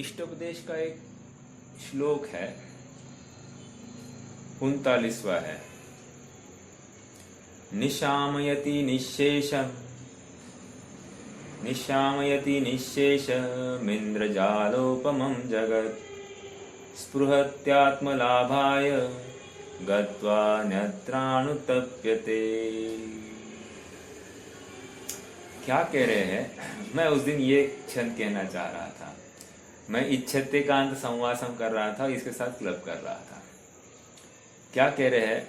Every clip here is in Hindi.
इष्टोपदेश का एक श्लोक है, 39वां है। निशामयति निःशेषमिन्द्रजालोपमं जगत् स्पृहत्यात्मलाभाय गत्वा न्यत्रानुतप्यते। क्या कह रहे हैं? मैं उस दिन ये छंद कहना चाह रहा था। मैं इच्छत्येकांत संवासम कर रहा था, इसके साथ क्लब कर रहा था। क्या कह रहे हैं?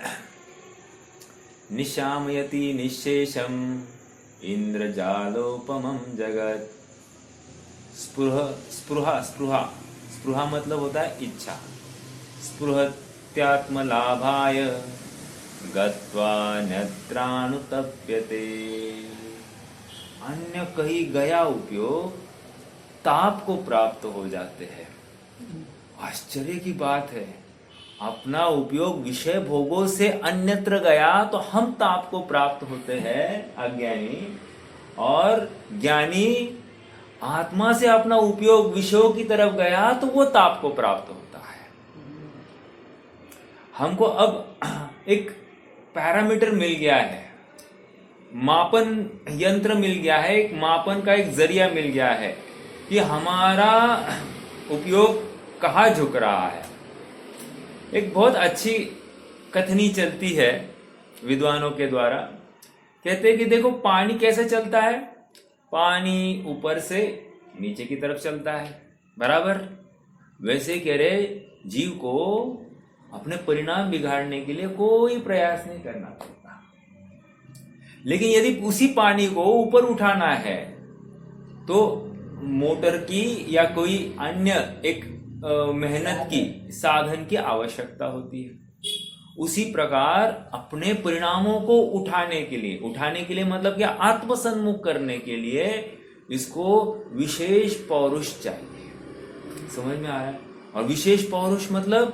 निशामयति निःशेषम इंद्रजालोपमं जगत। स्पृहा मतलब होता है इच्छा। स्पृहत्यात्मलाभाय गत्वा न्यत्रानुतप्यते। अन्य कहीं गया उपयोग ताप को प्राप्त हो जाते हैं। आश्चर्य की बात है, अपना उपयोग विषय भोगों से अन्यत्र गया तो हम ताप को प्राप्त होते हैं अज्ञानी, और ज्ञानी आत्मा से अपना उपयोग विषयों की तरफ गया तो वो ताप को प्राप्त होता है। हमको अब एक पैरामीटर मिल गया है, मापन यंत्र मिल गया है, एक मापन का एक जरिया मिल गया है कि हमारा उपयोग कहाँ झुक रहा है। एक बहुत अच्छी कथनी चलती है विद्वानों के द्वारा। कहते हैं कि देखो पानी कैसे चलता है, पानी ऊपर से नीचे की तरफ चलता है, बराबर। वैसे कह रहे जीव को अपने परिणाम बिगाड़ने के लिए कोई प्रयास नहीं करना पड़ता, लेकिन यदि उसी पानी को ऊपर उठाना है तो मोटर की या कोई अन्य एक मेहनत की साधन की आवश्यकता होती है। उसी प्रकार अपने परिणामों को उठाने के लिए मतलब कि आत्मसन्मुख करने के लिए इसको विशेष पौरुष चाहिए। समझ में आ रहा है? और विशेष पौरुष मतलब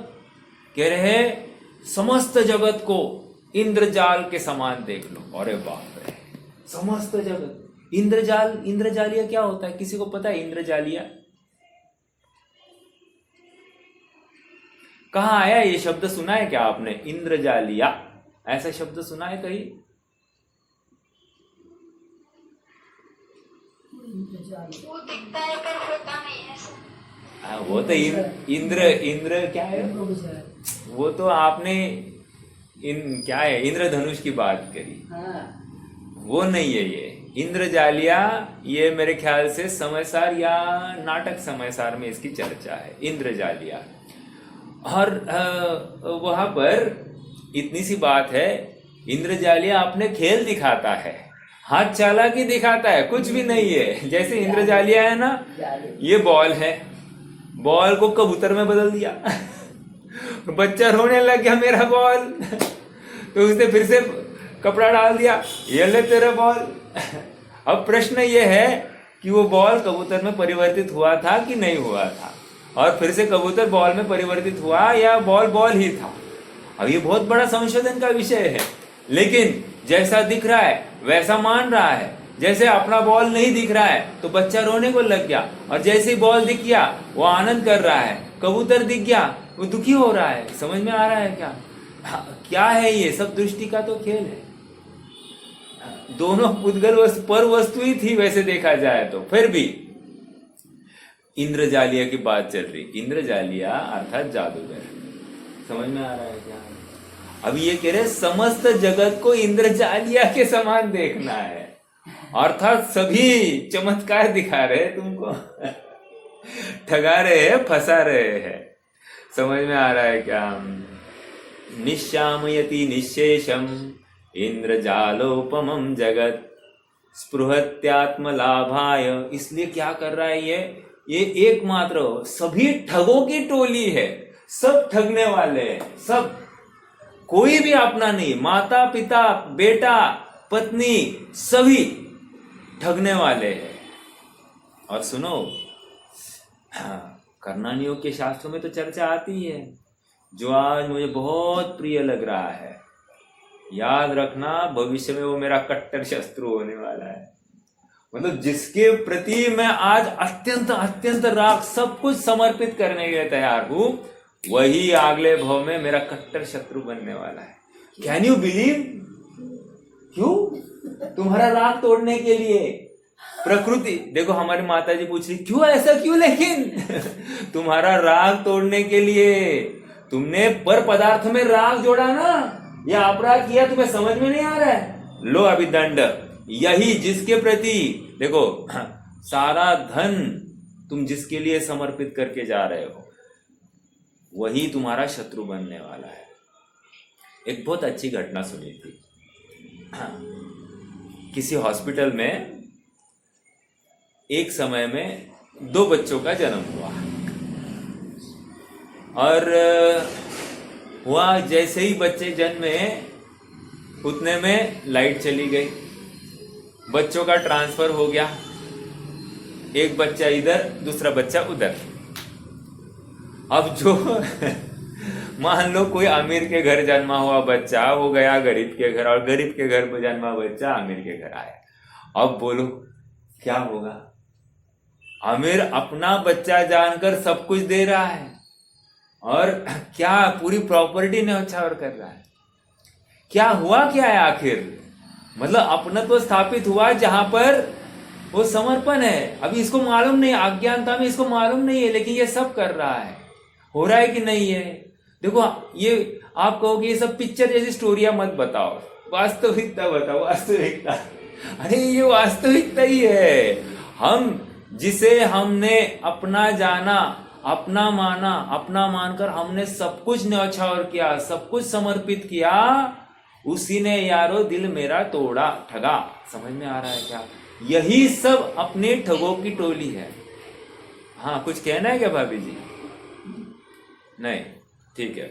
कह रहे हैं समस्त जगत को इंद्रजाल के समान देख लो। अरे बाप रे, समस्त जगत इंद्रजालिया क्या होता है? किसी को पता है इंद्रजालिया कहाँ आया? ये शब्द सुना है क्या आपने? इंद्रजालिया ऐसा शब्द सुना है कहीं? वो दिखता है पर होता नहीं है। वो तो इंद्र क्या है? वो तो आपने क्या है, इंद्रधनुष की बात करी। वो नहीं है ये इंद्रजालिया। ये मेरे ख्याल से समयसार या नाटक समयसार में इसकी चर्चा है, इंद्रजालिया। और वहां पर इतनी सी बात है, इंद्रजालिया अपने खेल दिखाता है, हाथ चालाकी दिखाता है, कुछ भी नहीं है। जैसे इंद्रजालिया है ना, ये बॉल है, बॉल को कबूतर में बदल दिया बच्चा रोने लग गया मेरा बॉल तो उसने फिर से कपड़ा डाल दिया, ये ले तेरा बॉल। अब प्रश्न ये है कि वो बॉल कबूतर में परिवर्तित हुआ था कि नहीं हुआ था, और फिर से कबूतर बॉल में परिवर्तित हुआ या बॉल ही था। अब ये बहुत बड़ा संशोधन का विषय है, लेकिन जैसा दिख रहा है वैसा मान रहा है। जैसे अपना बॉल नहीं दिख रहा है तो बच्चा रोने को लग गया, और जैसे ही बॉल दिख गया वो आनंद कर रहा है। कबूतर दिख गया वो दुखी हो रहा है। समझ में आ रहा है क्या? क्या है ये सब? दृष्टि का तो खेल है। दोनों पुद्गल पर वस्तु ही थी वैसे देखा जाए तो। फिर भी इंद्रजालिया की बात चल रही। इंद्रजालिया अर्थात जादूगर। समझ में आ रहा है क्या? अब ये कह रहे समस्त जगत को इंद्रजालिया के समान देखना है, अर्थात सभी चमत्कार दिखा रहे हैं तुमको ठगा रहे हैं, फंसा रहे हैं। समझ में आ रहा है क्या? निशामयति निःशेषम इंद्रजालोपमं जगत स्पृहत्यात्मलाभाय। इसलिए क्या कर रहा है ये एकमात्र सभी ठगों की टोली है, सब ठगने वाले हैं, सब। कोई भी अपना नहीं, माता पिता बेटा पत्नी सभी ठगने वाले हैं। और सुनो, कर्णान योग के शास्त्रों में तो चर्चा आती है, जो आज मुझे बहुत प्रिय लग रहा है। याद रखना, भविष्य में वो मेरा कट्टर शत्रु होने वाला है। मतलब जिसके प्रति मैं आज अत्यंत अत्यंत राग सब कुछ समर्पित करने के लिए तैयार हूं, वही अगले भाव में मेरा कट्टर शत्रु बनने वाला है। Can you believe? क्यों? तुम्हारा राग तोड़ने के लिए। प्रकृति देखो, हमारी माता जी पूछ रही क्यों ऐसा क्यों, लेकिन तुम्हारा राग तोड़ने के लिए। तुमने पर पदार्थ में राग जोड़ा ना, या अपराध किया, तुम्हें समझ में नहीं आ रहा है। लो अभी दंड। यही जिसके प्रति देखो सारा धन तुम जिसके लिए समर्पित करके जा रहे हो, वही तुम्हारा शत्रु बनने वाला है। एक बहुत अच्छी घटना सुनी थी। किसी हॉस्पिटल में एक समय में 2 बच्चों का जन्म हुआ, और हुआ जैसे ही बच्चे जन्मे उतने में लाइट चली गई, बच्चों का ट्रांसफर हो गया, एक बच्चा इधर दूसरा बच्चा उधर। अब जो मान लो कोई अमीर के घर जन्मा हुआ बच्चा वो गया गरीब के घर, और गरीब के घर में जन्मा बच्चा अमीर के घर आया। अब बोलो क्या होगा? अमीर अपना बच्चा जानकर सब कुछ दे रहा है, और क्या पूरी प्रॉपर्टी न्यौछावर कर रहा है। क्या हुआ क्या है आखिर? मतलब अपना तो स्थापित हुआ जहां पर वो समर्पण है। अभी इसको मालूम नहीं, अज्ञानता में इसको मालूम नहीं है, लेकिन ये सब कर रहा है। हो रहा है कि नहीं है? देखो, ये आप कहोगे ये सब पिक्चर जैसी स्टोरियां मत बताओ, वास्तविकता बताओ। वास्तविकता, अरे ये वास्तविकता ही है। हम जिसे हमने अपना जाना, अपना माना, अपना मानकर हमने सब कुछ न्यौछावर किया, सब कुछ समर्पित किया, उसी ने यारो दिल मेरा तोड़ा, ठगा। समझ में आ रहा है क्या? यही सब अपने ठगों की टोली है। हाँ, कुछ कहना है क्या भाभी जी? नहीं, ठीक है।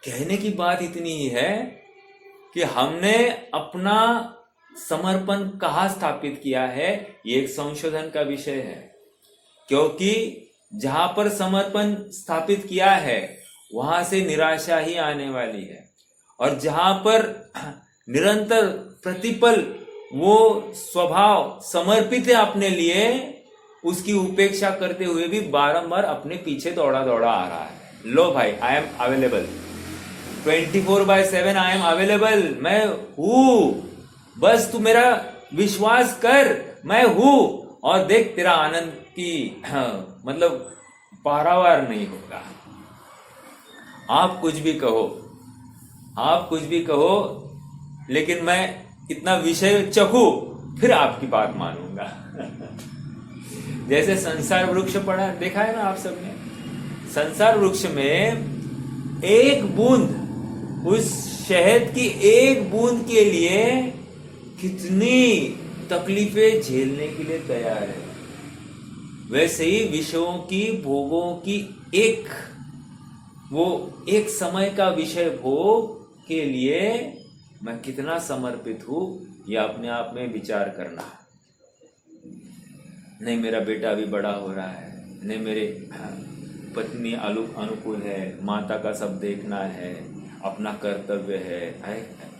कहने की बात इतनी ही है कि हमने अपना समर्पण कहाँ स्थापित किया है, ये एक संशोधन का विषय है। क्योंकि जहां पर समर्पण स्थापित किया है वहां से निराशा ही आने वाली है, और जहां पर निरंतर प्रतिपल वो स्वभाव समर्पित है अपने लिए, उसकी उपेक्षा करते हुए भी बारंबार अपने पीछे दौड़ा दौड़ा आ रहा है। लो भाई, I am available 24/7, I am available, मैं हूं, बस तू मेरा विश्वास कर, मैं हूं, और देख तेरा आनंद की मतलब पारावार नहीं होगा। आप कुछ भी कहो, आप कुछ भी कहो, लेकिन मैं इतना विषय चखूं फिर आपकी बात मानूंगा। जैसे संसार वृक्ष पढ़ा, देखा है ना आप सबने? संसार वृक्ष में एक बूंद, उस शहद की एक बूंद के लिए कितनी तकलीफें झेलने के लिए तैयार है। वैसे ही विषयों की, भोगों की एक समय का विषय भोग के लिए मैं कितना समर्पित हूं, यह अपने आप में विचार करना। नहीं मेरा बेटा अभी बड़ा हो रहा है, नहीं मेरे पत्नी अनुकूल है, माता का सब देखना है, अपना कर्तव्य है,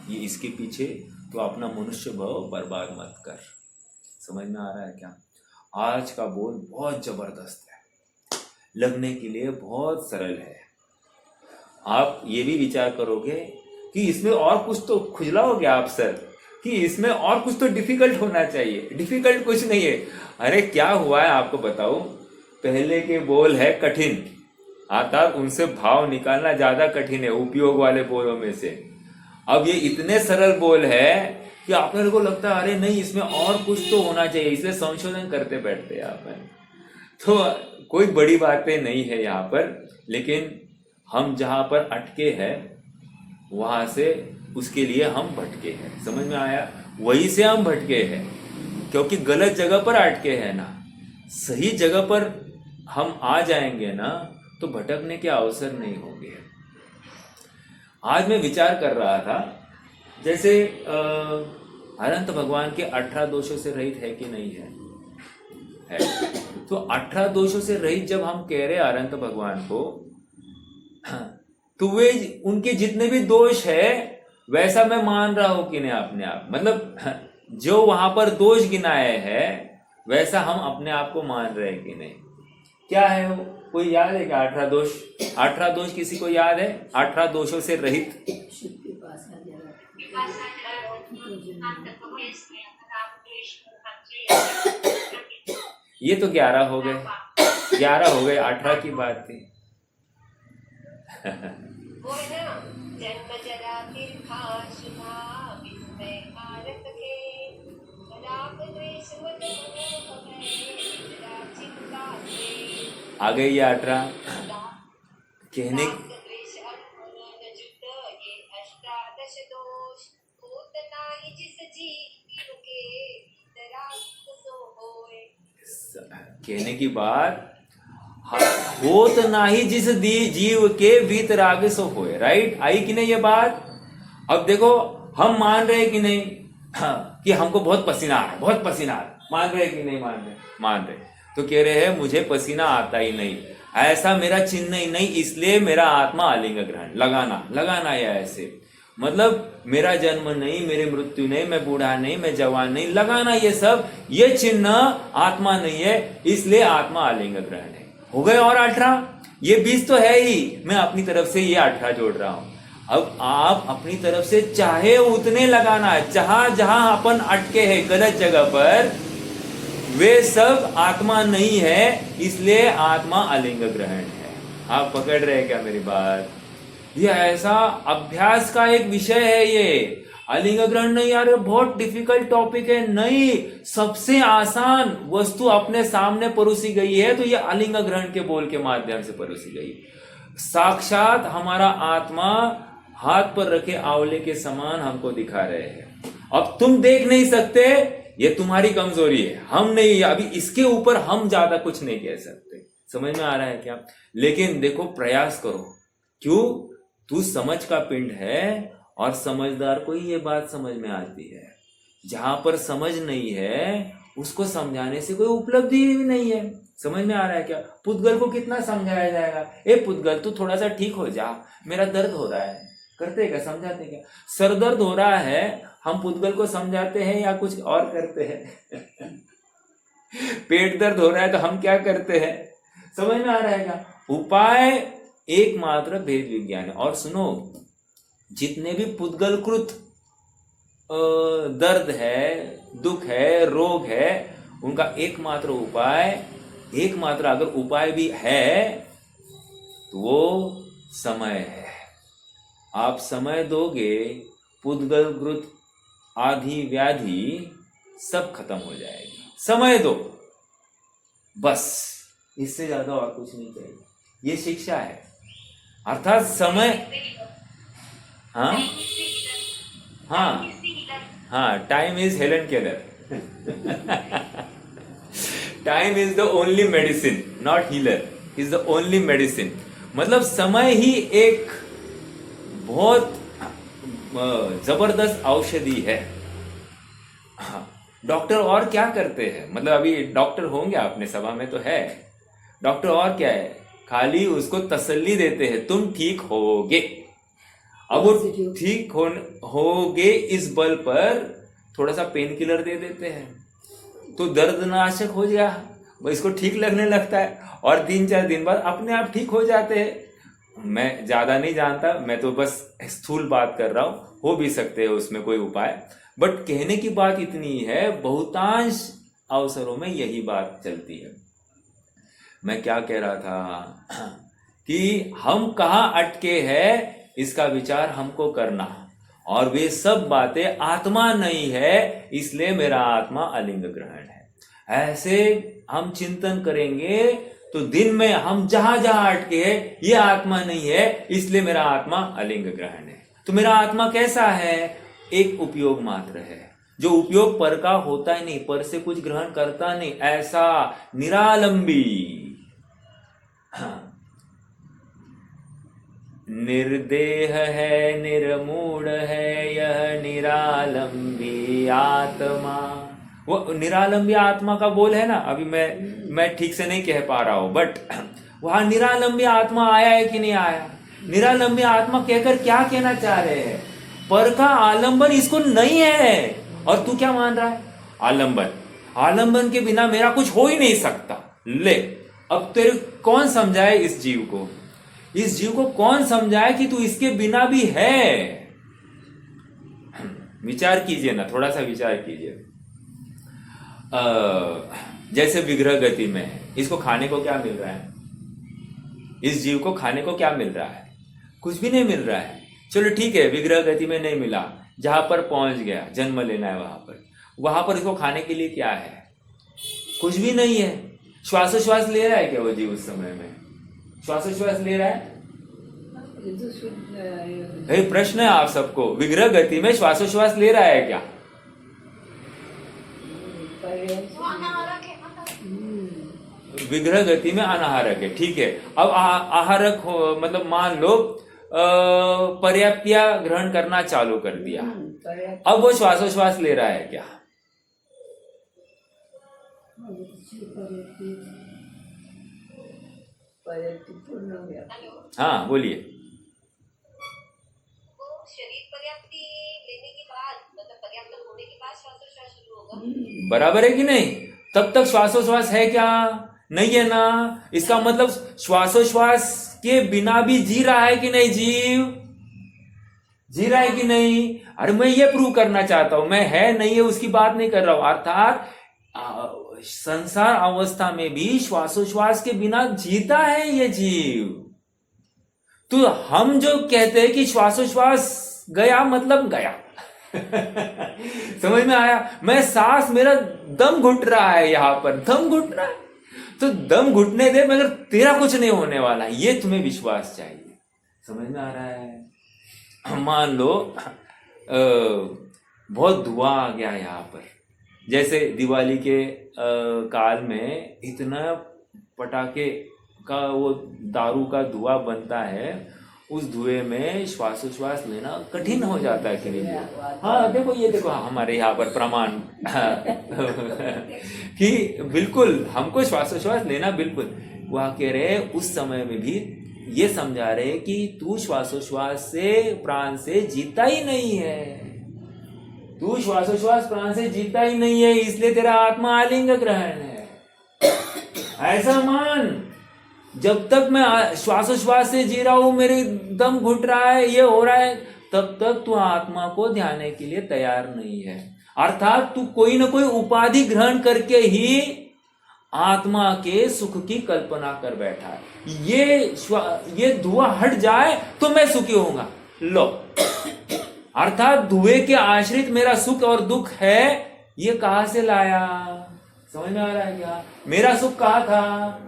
ये इसके पीछे तो अपना मनुष्य भाव बर्बाद मत कर। समझ में आ रहा है क्या? आज का बोल बहुत जबरदस्त है, लगने के लिए बहुत सरल है। आप ये भी विचार करोगे कि इसमें और कुछ तो खुजलाओगे आप सर, कि इसमें और कुछ तो डिफिकल्ट होना चाहिए। डिफिकल्ट कुछ नहीं है। अरे क्या हुआ है आपको बताऊं, पहले के बोल है कठिन, अर्थात उनसे भाव निकालना ज्यादा कठिन है उपयोग वाले बोलों में से। अब ये इतने सरल बोल है कि आपने को लगता है अरे नहीं इसमें और कुछ तो होना चाहिए, इसलिए संशोधन करते बैठते हैं आप। तो कोई बड़ी बातें नहीं है यहाँ पर, लेकिन हम जहाँ पर अटके हैं वहां से उसके लिए हम भटके हैं। समझ में आया? वहीं से हम भटके हैं क्योंकि गलत जगह पर अटके हैं ना। सही जगह पर हम आ जाएंगे ना तो भटकने के अवसर नहीं होंगे। आज मैं विचार कर रहा था, जैसे अनंत भगवान के 18 दोषों से रहित है कि नहीं है? तो 18 दोषों से रहित जब हम कह रहे अनंत भगवान को, तो वे उनके जितने भी दोष है वैसा मैं मान रहा हूं कि नहीं अपने आप, मतलब जो वहां पर दोष गिनाए है वैसा हम अपने आप को मान रहे हैं कि नहीं? क्या है वो? कोई याद है क्या 18 दोष? 18 दोष किसी को याद है? 18 दोषों से रहित ये तो 11 हो गए, 11 हो गए, 18 की बात थी। वो है ना, जन्म जरा तीर्था शुभा विस्मय कारक के, राग द्वेष मद मोह भय, जरा चिंता के। आ गई ये 18 कहने। राग द्वेष अनमोल जुट ये अष्टादश दोष, होत नाहि जिस जीव के, राग सो होए। कहने की बात, होत नाही जिस जीव के वीतराग सो होए। राइट, आई कि नहीं ये बात? अब देखो हम मान रहे कि नहीं कि हमको बहुत पसीना आ रहा है, बहुत पसीना आ रहा है, मान रहे कि नहीं मान रहे? मान रहे। तो कह रहे हैं मुझे पसीना आता ही नहीं, ऐसा मेरा चिन्ह ही नहीं, इसलिए मेरा आत्मा आलिंग ग्रहण। लगाना या ऐसे मतलब मेरा जन्म नहीं, मेरी मृत्यु नहीं, मैं बूढ़ा नहीं, मैं जवान नहीं, लगाना ये सब, ये चिन्ह आत्मा नहीं है, इसलिए आत्मा आलिंग ग्रहण है। हो गए और 18, ये 20 तो है ही, मैं अपनी तरफ से ये 18 जोड़ रहा हूं। अब आप अपनी तरफ से चाहे उतने लगाना है, जहां जहां अपन अटके हैं गलत जगह पर, वे सब आत्मा नहीं है, इसलिए आत्मा आलिंग ग्रहण है। आप पकड़ रहे हैं क्या मेरी बात? ये ऐसा अभ्यास का एक विषय है ये। आलिंग ग्रहण नहीं यार, बहुत डिफिकल्ट टॉपिक है, नहीं, सबसे आसान वस्तु अपने सामने परोसी गई है तो ये आलिंग ग्रहण के बोल के माध्यम से परोसी गई। साक्षात हमारा आत्मा हाथ पर रखे आंवले के समान हमको दिखा रहे हैं। अब तुम देख नहीं सकते, ये तुम्हारी कमजोरी है, हम नहीं, अभी इसके ऊपर हम ज्यादा कुछ नहीं कह सकते। समझ में आ रहा है क्या? लेकिन देखो प्रयास करो। क्यों? तू समझ का पिंड है और समझदार को ही ये बात समझ में आती है। जहां पर समझ नहीं है उसको समझाने से कोई उपलब्धि भी नहीं है। समझ में आ रहा है क्या? पुद्गल को कितना समझाया जाएगा, ए पुद्गल तू थोड़ा सा ठीक हो जा, मेरा दर्द हो रहा है, करते क्या? समझाते क्या? सर दर्द हो रहा है, हम पुद्गल को समझाते हैं या कुछ और करते हैं? पेट दर्द हो रहा है तो हम क्या करते हैं? समझ में आ रहा है क्या? उपाय एकमात्र भेद विज्ञान है। और सुनो, जितने भी पुद्गलकृत दर्द है, दुख है, रोग है, उनका एकमात्र उपाय, एकमात्र अगर उपाय भी है तो वो समय है। आप समय दोगे, पुद्गलकृत आदि व्याधि सब खत्म हो जाएगी। समय दो बस, इससे ज्यादा और कुछ नहीं चाहिए। ये शिक्षा है, अर्थात समय। हाँ हाँ हाँ, time is Helen Keller. Time is the only medicine, not healer, is the only medicine. मतलब समय ही एक बहुत जबरदस्त औषधि है। डॉक्टर और क्या करते हैं? मतलब अभी डॉक्टर होंगे अपने सभा में तो है, डॉक्टर और क्या है? खाली उसको तसल्ली देते हैं, तुम ठीक होगे। अब वो ठीक होगे इस बल पर थोड़ा सा पेन किलर दे देते हैं तो दर्दनाशक हो गया, इसको ठीक लगने लगता है और 3-4 दिन बाद अपने आप ठीक हो जाते हैं। मैं ज्यादा नहीं जानता, मैं तो बस स्थूल बात कर रहा हूं, हो भी सकते हैं उसमें कोई उपाय, बट कहने की बात इतनी है, बहुतांश अवसरों में यही बात चलती है। मैं क्या कह रहा था कि हम कहाँ अटके हैं इसका विचार हमको करना, और वे सब बातें आत्मा नहीं है, इसलिए मेरा आत्मा आलिंग ग्रहण है। ऐसे हम चिंतन करेंगे तो दिन में हम जहां जहां अटके हैं, ये आत्मा नहीं है, इसलिए मेरा आत्मा आलिंग ग्रहण है। तो मेरा आत्मा कैसा है? एक उपयोग मात्र है, जो उपयोग पर का होता ही नहीं, पर से कुछ ग्रहण करता नहीं, ऐसा निरालंबी। हाँ। निर्देह है, निर्मूढ़ है यह निरालंबी आत्मा। वो निरालंबी आत्मा का बोल है ना, अभी मैं ठीक से नहीं कह पा रहा हूं, बट वहां निरालंबी आत्मा आया है कि नहीं आया? निरालंबी आत्मा कहकर क्या कहना चाह रहे हैं? पर का आलंबन इसको नहीं है, और तू क्या मान रहा है? आलंबन। आलंबन के बिना मेरा कुछ हो ही नहीं सकता। ले, अब तेरे कौन समझाए इस जीव को? इस जीव को कौन समझाए कि तू इसके बिना भी है? विचार कीजिए ना, थोड़ा सा विचार कीजिए। जैसे विग्रह गति में है, इसको खाने को क्या मिल रहा है? इस जीव को खाने को क्या मिल रहा है? कुछ भी नहीं मिल रहा है। चलो ठीक है, विग्रह गति में नहीं मिला, जहां पर पहुंच गया, जन्म लेना है वहां पर इसको खाने के लिए क्या है? कुछ भी नहीं है। श्वासोश्वास ले रहा है क्या वो जीव उस समय में? श्वासोश्वास ले रहा है? भाई प्रश्न है आप सबको, विग्रह गति में श्वासोश्वास ले रहा है क्या? विग्रह गति में अनाहारक है, ठीक है। अब आहारक हो, मतलब मान लो पर्याप्तिया ग्रहण करना चालू कर दिया, अब वो श्वासोश्वास ले रहा है क्या? हाँ बोलिए। शरीर पर्याप्ति लेने के बाद, मतलब पर्याप्त होने के बाद श्वासोश्वास शुरू होगा। बराबर है कि नहीं? तब तक श्वासोश्वास है क्या? नहीं है ना। इसका मतलब श्वासोश्वास के बिना भी जी रहा है कि नहीं जीव? जी रहा है कि नहीं? अरे मैं ये प्रूव करना चाहता हूं, मैं है नहीं है उसकी बात नहीं कर रहा हूं। अर्थात संसार अवस्था में भी श्वासोश्वास के बिना जीता है ये जीव। तो हम जो कहते हैं कि श्वासोश्वास गया मतलब गया समझ में आया? मैं सांस, मेरा दम घुट रहा है, यहां पर दम घुट रहा है, तो दम घुटने दे, मगर तेरा कुछ नहीं होने वाला, ये तुम्हें विश्वास चाहिए। समझ में आ रहा है? मान लो बहुत धुआं आ गया यहाँ पर, जैसे दिवाली के काल में इतना पटाखे का वो दारू का धुआं बनता है, उस धुएं में श्वासोश्वास लेना कठिन हो जाता है कि नहीं? हाँ देखो, ये देखो हमारे यहाँ पर प्रमाण कि बिल्कुल हमको श्वासोश्वास लेना बिल्कुल। वह कह रहे उस समय में भी ये समझा रहे कि तू श्वासोश्वास से, प्राण से जीता ही नहीं है। तू श्वासोश्वास प्राण से जीता ही नहीं है, इसलिए तेरा आत्मा आलिंग ग्रहण है। ऐसा मान, जब तक मैं श्वासोश्वास से जी रहा हूं, मेरे दम घुट रहा है, ये हो रहा है, तब तक तू आत्मा को ध्यान के लिए तैयार नहीं है। अर्थात तू कोई ना कोई उपाधि ग्रहण करके ही आत्मा के सुख की कल्पना कर बैठा है। ये धुआं हट जाए तो मैं सुखी होऊंगा। लो, अर्थात धुएं के आश्रित मेरा सुख और दुख है, ये कहां से लाया? समझ में आ रहा है क्या? मेरा सुख कहां था?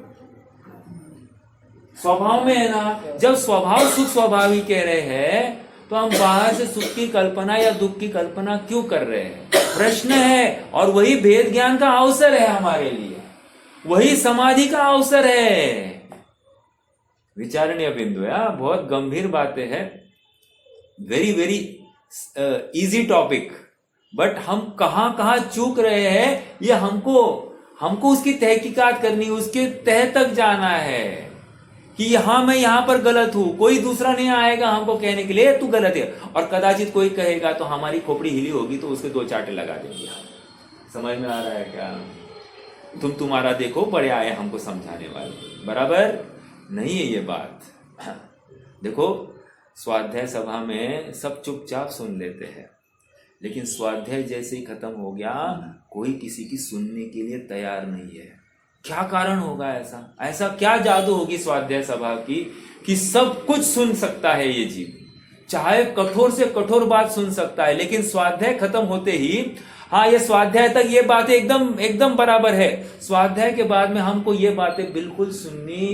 स्वभाव में है ना। जब स्वभाव सुख स्वभावी कह रहे हैं, तो हम बाहर से सुख की कल्पना या दुख की कल्पना क्यों कर रहे हैं? प्रश्न है। और वही भेद ज्ञान का अवसर है हमारे लिए, वही समाधि का अवसर है। विचारणीय बिंदु है, बहुत गंभीर बातें हैं, very very easy topic, but हम कहां कहां चूक रहे हैं, ये हमको उसकी तहकीकात करनी, उसके तह तक जाना है कि हाँ मैं यहां पर गलत हूं। कोई दूसरा नहीं आएगा हमको कहने के लिए तू गलत है, और कदाचित कोई कहेगा तो हमारी खोपड़ी हिली होगी तो उसके दो चाटे लगा देंगे। समझ में आ रहा है क्या? तुम्हारा देखो, बड़े आए हमको समझाने वाले, बराबर नहीं है ये बात। देखो, स्वाध्याय सभा में सब चुपचाप सुन लेते हैं, लेकिन स्वाध्याय जैसे ही खत्म हो गया, कोई किसी की सुनने के लिए तैयार नहीं है। क्या कारण होगा? ऐसा क्या जादू होगी स्वाध्याय सभा की कि सब कुछ सुन सकता है ये जीव, चाहे कठोर से कठोर बात सुन सकता है, लेकिन स्वाध्याय खत्म होते ही, हाँ ये स्वाध्याय तक ये बातें एकदम बराबर है, स्वाध्याय के बाद में हमको ये बातें बिल्कुल सुननी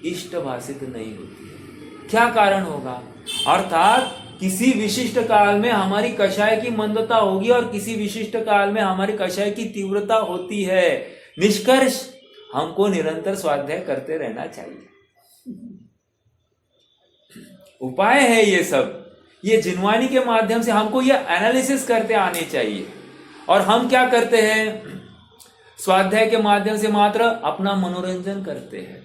इष्ट भाषित नहीं होती। क्या कारण होगा? अर्थात किसी विशिष्ट काल में हमारी कषाय की मंदता होगी और किसी विशिष्ट काल में हमारी कषाय की तीव्रता होती है। निष्कर्ष, हमको निरंतर स्वाध्याय करते रहना चाहिए। उपाय है ये सब, ये जिनवानी के माध्यम से हमको ये एनालिसिस करते आने चाहिए। और हम क्या करते हैं? स्वाध्याय के माध्यम से मात्र अपना मनोरंजन करते हैं।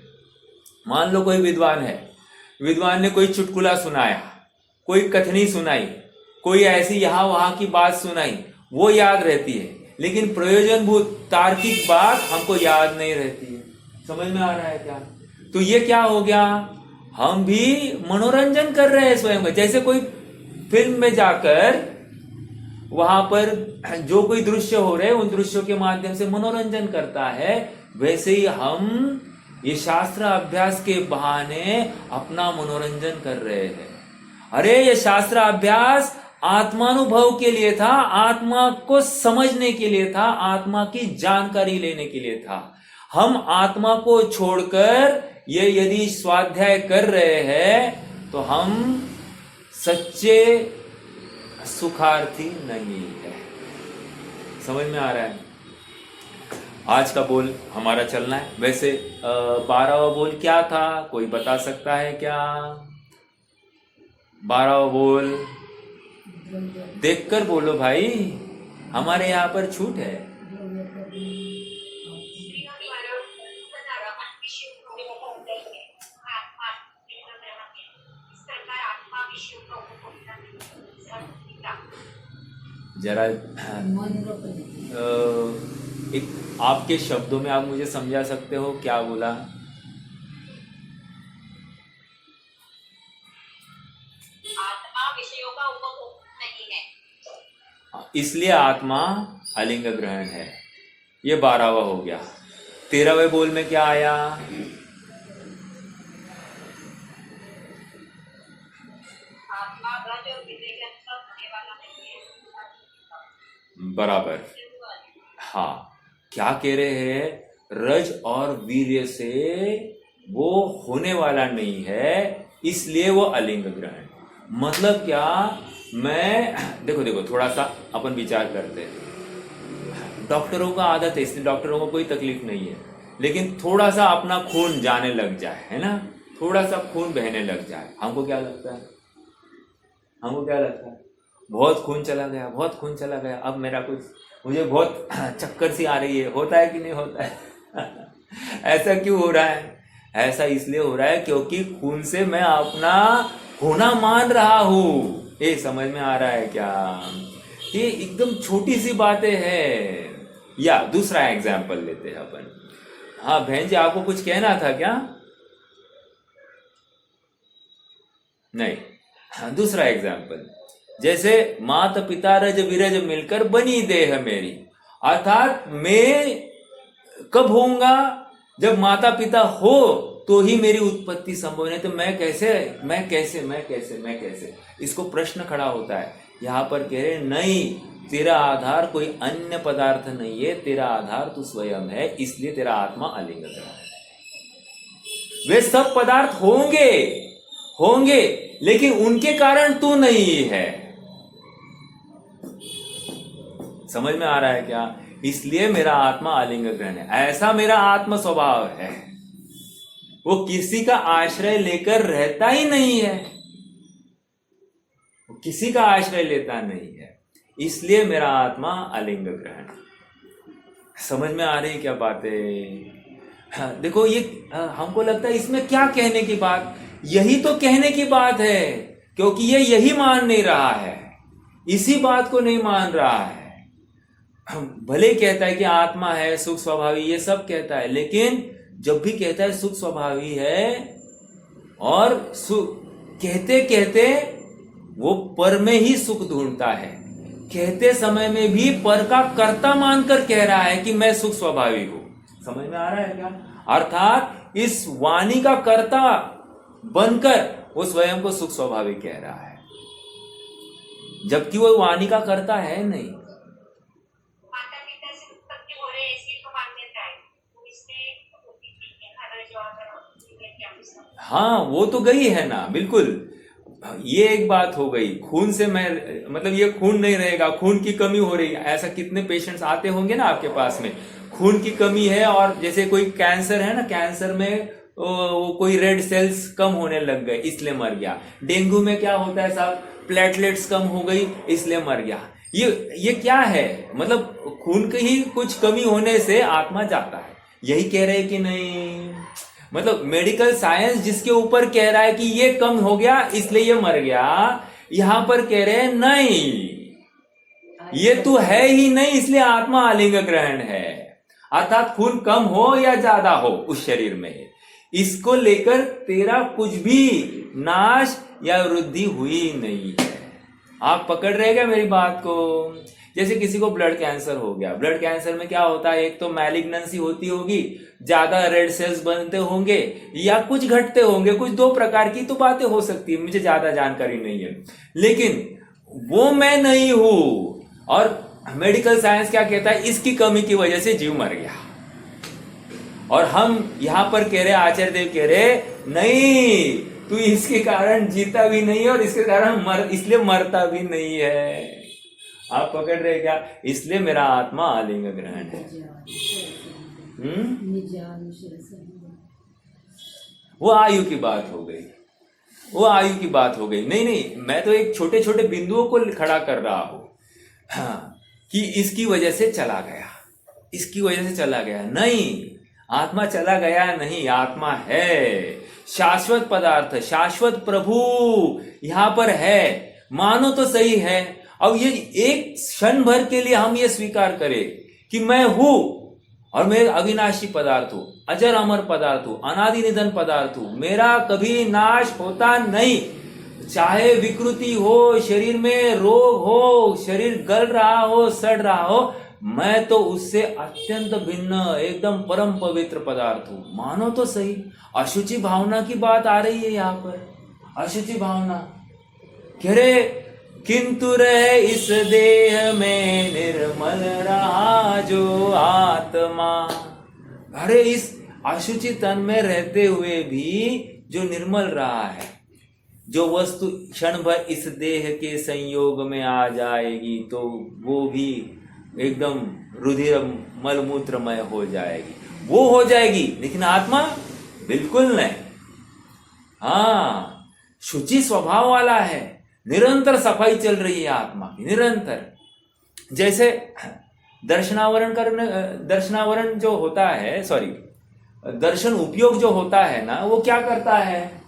मान लो कोई विद्वान है, विद्वान ने कोई चुटकुला सुनाया, कोई कथनी सुनाई, कोई ऐसी यहां वहां की बात सुनाई, वो याद रहती है, लेकिन प्रयोजनभूत तार्किक बात हमको याद नहीं रहती है। समझ में आ रहा है क्या? तो ये क्या हो गया, हम भी मनोरंजन कर रहे हैं स्वयं में। जैसे कोई फिल्म में जाकर वहां पर जो कोई दृश्य हो रहे हैं उन दृश्यों के माध्यम से मनोरंजन करता है, वैसे ही हम ये शास्त्र अभ्यास के बहाने अपना मनोरंजन कर रहे हैं। अरे ये शास्त्र अभ्यास आत्मानुभव के लिए था, आत्मा को समझने के लिए था, आत्मा की जानकारी लेने के लिए था। हम आत्मा को छोड़कर ये यदि स्वाध्याय कर रहे हैं तो हम सच्चे सुखार्थी नहीं है। समझ में आ रहा है? आज का बोल हमारा चलना है। वैसे 12वां बोल क्या था, कोई बता सकता है क्या? 12वां बोल देखकर बोलो भाई, हमारे यहाँ पर छूट है। जरा एक आपके शब्दों में आप मुझे समझा सकते हो क्या बोला? आत्मा विषयों का उपभोग नहीं है, इसलिए आत्मा अलिंग ग्रहण है। ये 12वां हो गया। 13वें बोल में क्या आया? आत्मा रज और विजय के अनुसार होने वाला नहीं है। बराबर। हाँ, क्या कह रहे हैं? रज और वीर्य से वो होने वाला नहीं है, इसलिए वो अलिंग ग्रहण। मतलब क्या? मैं देखो थोड़ा सा अपन विचार करते हैं। डॉक्टरों का आदत है, इसलिए डॉक्टरों को कोई तकलीफ नहीं है, लेकिन थोड़ा सा अपना खून जाने लग जाए, है ना, थोड़ा सा खून बहने लग जाए, हमको क्या लगता है? बहुत खून चला गया, बहुत खून चला गया, अब मुझे बहुत चक्कर सी आ रही है। होता है कि नहीं होता है? ऐसा क्यों हो रहा है? ऐसा इसलिए हो रहा है क्योंकि खून से मैं अपना होना मान रहा हूं। ये समझ में आ रहा है क्या? ये एकदम छोटी सी बातें हैं। या दूसरा एग्जाम्पल लेते हैं अपन। हाँ बहन जी, आपको कुछ कहना था क्या? नहीं। हाँ, दूसरा एग्जाम्पल, जैसे माता पिता रज विरज मिलकर बनी देह मेरी, अर्थात मैं कब होऊंगा? जब माता पिता हो तो ही मेरी उत्पत्ति संभव है। तो मैं कैसे? इसको प्रश्न खड़ा होता है। यहां पर कह रहे नहीं, तेरा आधार कोई अन्य पदार्थ नहीं है, तेरा आधार तू स्वयं है, इसलिए तेरा आत्मा अलिंग ग्रहण है। वे सब पदार्थ होंगे लेकिन उनके कारण तू नहीं है। समझ में आ रहा है क्या? इसलिए मेरा आत्मा अलिंग ग्रहण है। ऐसा मेरा आत्म स्वभाव है, वो किसी का आश्रय लेकर रहता ही नहीं है, वो किसी का आश्रय लेता नहीं है, इसलिए मेरा आत्मा अलिंग ग्रहण। समझ में आ रही है क्या बातें? हाँ, देखो ये हमको लगता है इसमें क्या कहने की बात? यही तो कहने की बात है, क्योंकि ये यही मान नहीं रहा है, इसी बात को नहीं मान रहा है। भले कहता है कि आत्मा है, सुख स्वभावी, ये सब कहता है, लेकिन जब भी कहता है सुख स्वभावी है और कहते कहते वो पर में ही सुख ढूंढता है। कहते समय में भी पर का कर्ता मानकर कह रहा है कि मैं सुख स्वभावी हूं। समझ में आ रहा है क्या? अर्थात इस वाणी का कर्ता बनकर वो स्वयं को सुख स्वभावी कह रहा है, जबकि वो वाणी का कर्ता है नहीं। माता पिता से उत्पत्ति हो रहे ऐसी तो मान्यता है, तो इसमें हाँ वो तो गई है ना, बिल्कुल। ये एक बात हो गई, खून से मैं मतलब ये खून नहीं रहेगा, खून की कमी हो रही है। ऐसा कितने पेशेंट्स आते होंगे ना आपके पास में, खून की कमी है, और जैसे कोई कैंसर है ना, कैंसर में वो कोई रेड सेल्स कम होने लग गए इसलिए मर गया। डेंगू में क्या होता है साहब, प्लेटलेट्स कम हो गई इसलिए मर गया। ये क्या है? मतलब खून की ही कुछ कमी होने से आत्मा जाता है, यही कह रहे कि नहीं? मतलब मेडिकल साइंस जिसके ऊपर कह रहा है कि ये कम हो गया इसलिए ये मर गया, यहां पर कह रहे हैं नहीं, ये तू है ही नहीं, इसलिए आत्मा आलिंग ग्रहण है। अर्थात खून कम हो या ज्यादा हो उस शरीर में, इसको लेकर तेरा कुछ भी नाश या वृद्धि हुई नहीं है। आप पकड़ रहे क्या मेरी बात को? जैसे किसी को ब्लड कैंसर हो गया, ब्लड कैंसर में क्या होता है, एक तो मैलिग्नेंसी होती होगी, ज्यादा रेड सेल्स बनते होंगे या कुछ घटते होंगे, कुछ दो प्रकार की तो बातें हो सकती है, मुझे ज्यादा जानकारी नहीं है, लेकिन वो मैं नहीं हूं। और मेडिकल साइंस क्या कहता है, इसकी कमी की वजह से जीव मर गया। और हम यहां पर कह रहे, आचार्य देव कह रहे नहीं, तू इसके कारण जीता भी नहीं है और इसके कारण इसलिए मरता भी नहीं है। आप पकड़ रहे क्या? इसलिए मेरा आत्मा आलिंग ग्रहण है। वो आयु की बात हो गई, वो आयु की बात हो गई। नहीं, मैं तो एक छोटे छोटे बिंदुओं को खड़ा कर रहा हूं। हाँ, कि इसकी वजह से चला गया, इसकी वजह से चला गया। नहीं, आत्मा चला गया नहीं, आत्मा है, शाश्वत पदार्थ, शाश्वत प्रभु यहां पर है। मानो तो सही है। अब ये एक क्षण भर के लिए हम ये स्वीकार करें कि मैं हूं और मैं अविनाशी पदार्थ हूं, अजर अमर पदार्थ हूं, अनादि निधन पदार्थ हूं, मेरा कभी नाश होता नहीं। चाहे विकृति हो, शरीर में रोग हो, शरीर गल रहा हो, सड़ रहा हो, मैं तो उससे अत्यंत भिन्न, एकदम परम पवित्र पदार्थ हूं। मानो तो सही। अशुचि भावना की बात आ रही है यहां पर, अशुचि भावना कह रहे, किंतु रहे इस देह में निर्मल रहा जो आत्मा। अरे इस अशुचि तन में रहते हुए भी जो निर्मल रहा है, जो वस्तु क्षण भर इस देह के संयोग में आ जाएगी तो वो भी एकदम रुधिर मलमूत्रमय हो जाएगी, वो हो जाएगी, लेकिन आत्मा बिल्कुल नहीं। हाँ, शुचि स्वभाव वाला है, निरंतर सफाई चल रही है आत्मा की, निरंतर। जैसे दर्शनावरण जो होता है, दर्शन उपयोग जो होता है ना, वो क्या करता है,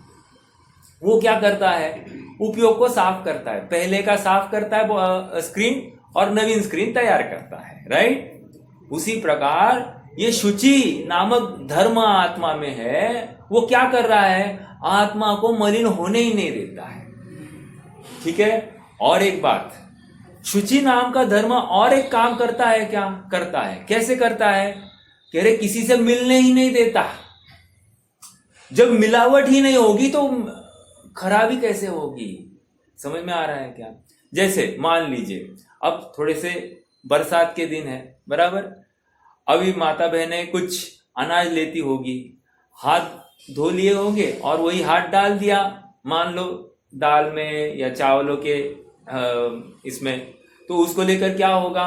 वो क्या करता है, उपयोग को साफ करता है, पहले का साफ करता है स्क्रीन और नवीन स्क्रीन तैयार करता है, राइट। उसी प्रकार ये शुचि नामक धर्म आत्मा में है, वो क्या कर रहा है, आत्मा को मलिन होने ही नहीं देता है। ठीक है। और एक बात, शुचि नाम का धर्म और एक काम करता है, क्या करता है, कैसे करता है, कह रहे किसी से मिलने ही नहीं देता। जब मिलावट ही नहीं होगी तो खराबी कैसे होगी? समझ में आ रहा है क्या? जैसे मान लीजिए अब थोड़े से बरसात के दिन है, बराबर, अभी माता बहनें कुछ अनाज लेती होगी, हाथ धो लिए होंगे और वही हाथ डाल दिया, मान लो दाल में या चावलों के इसमें, तो उसको लेकर क्या होगा,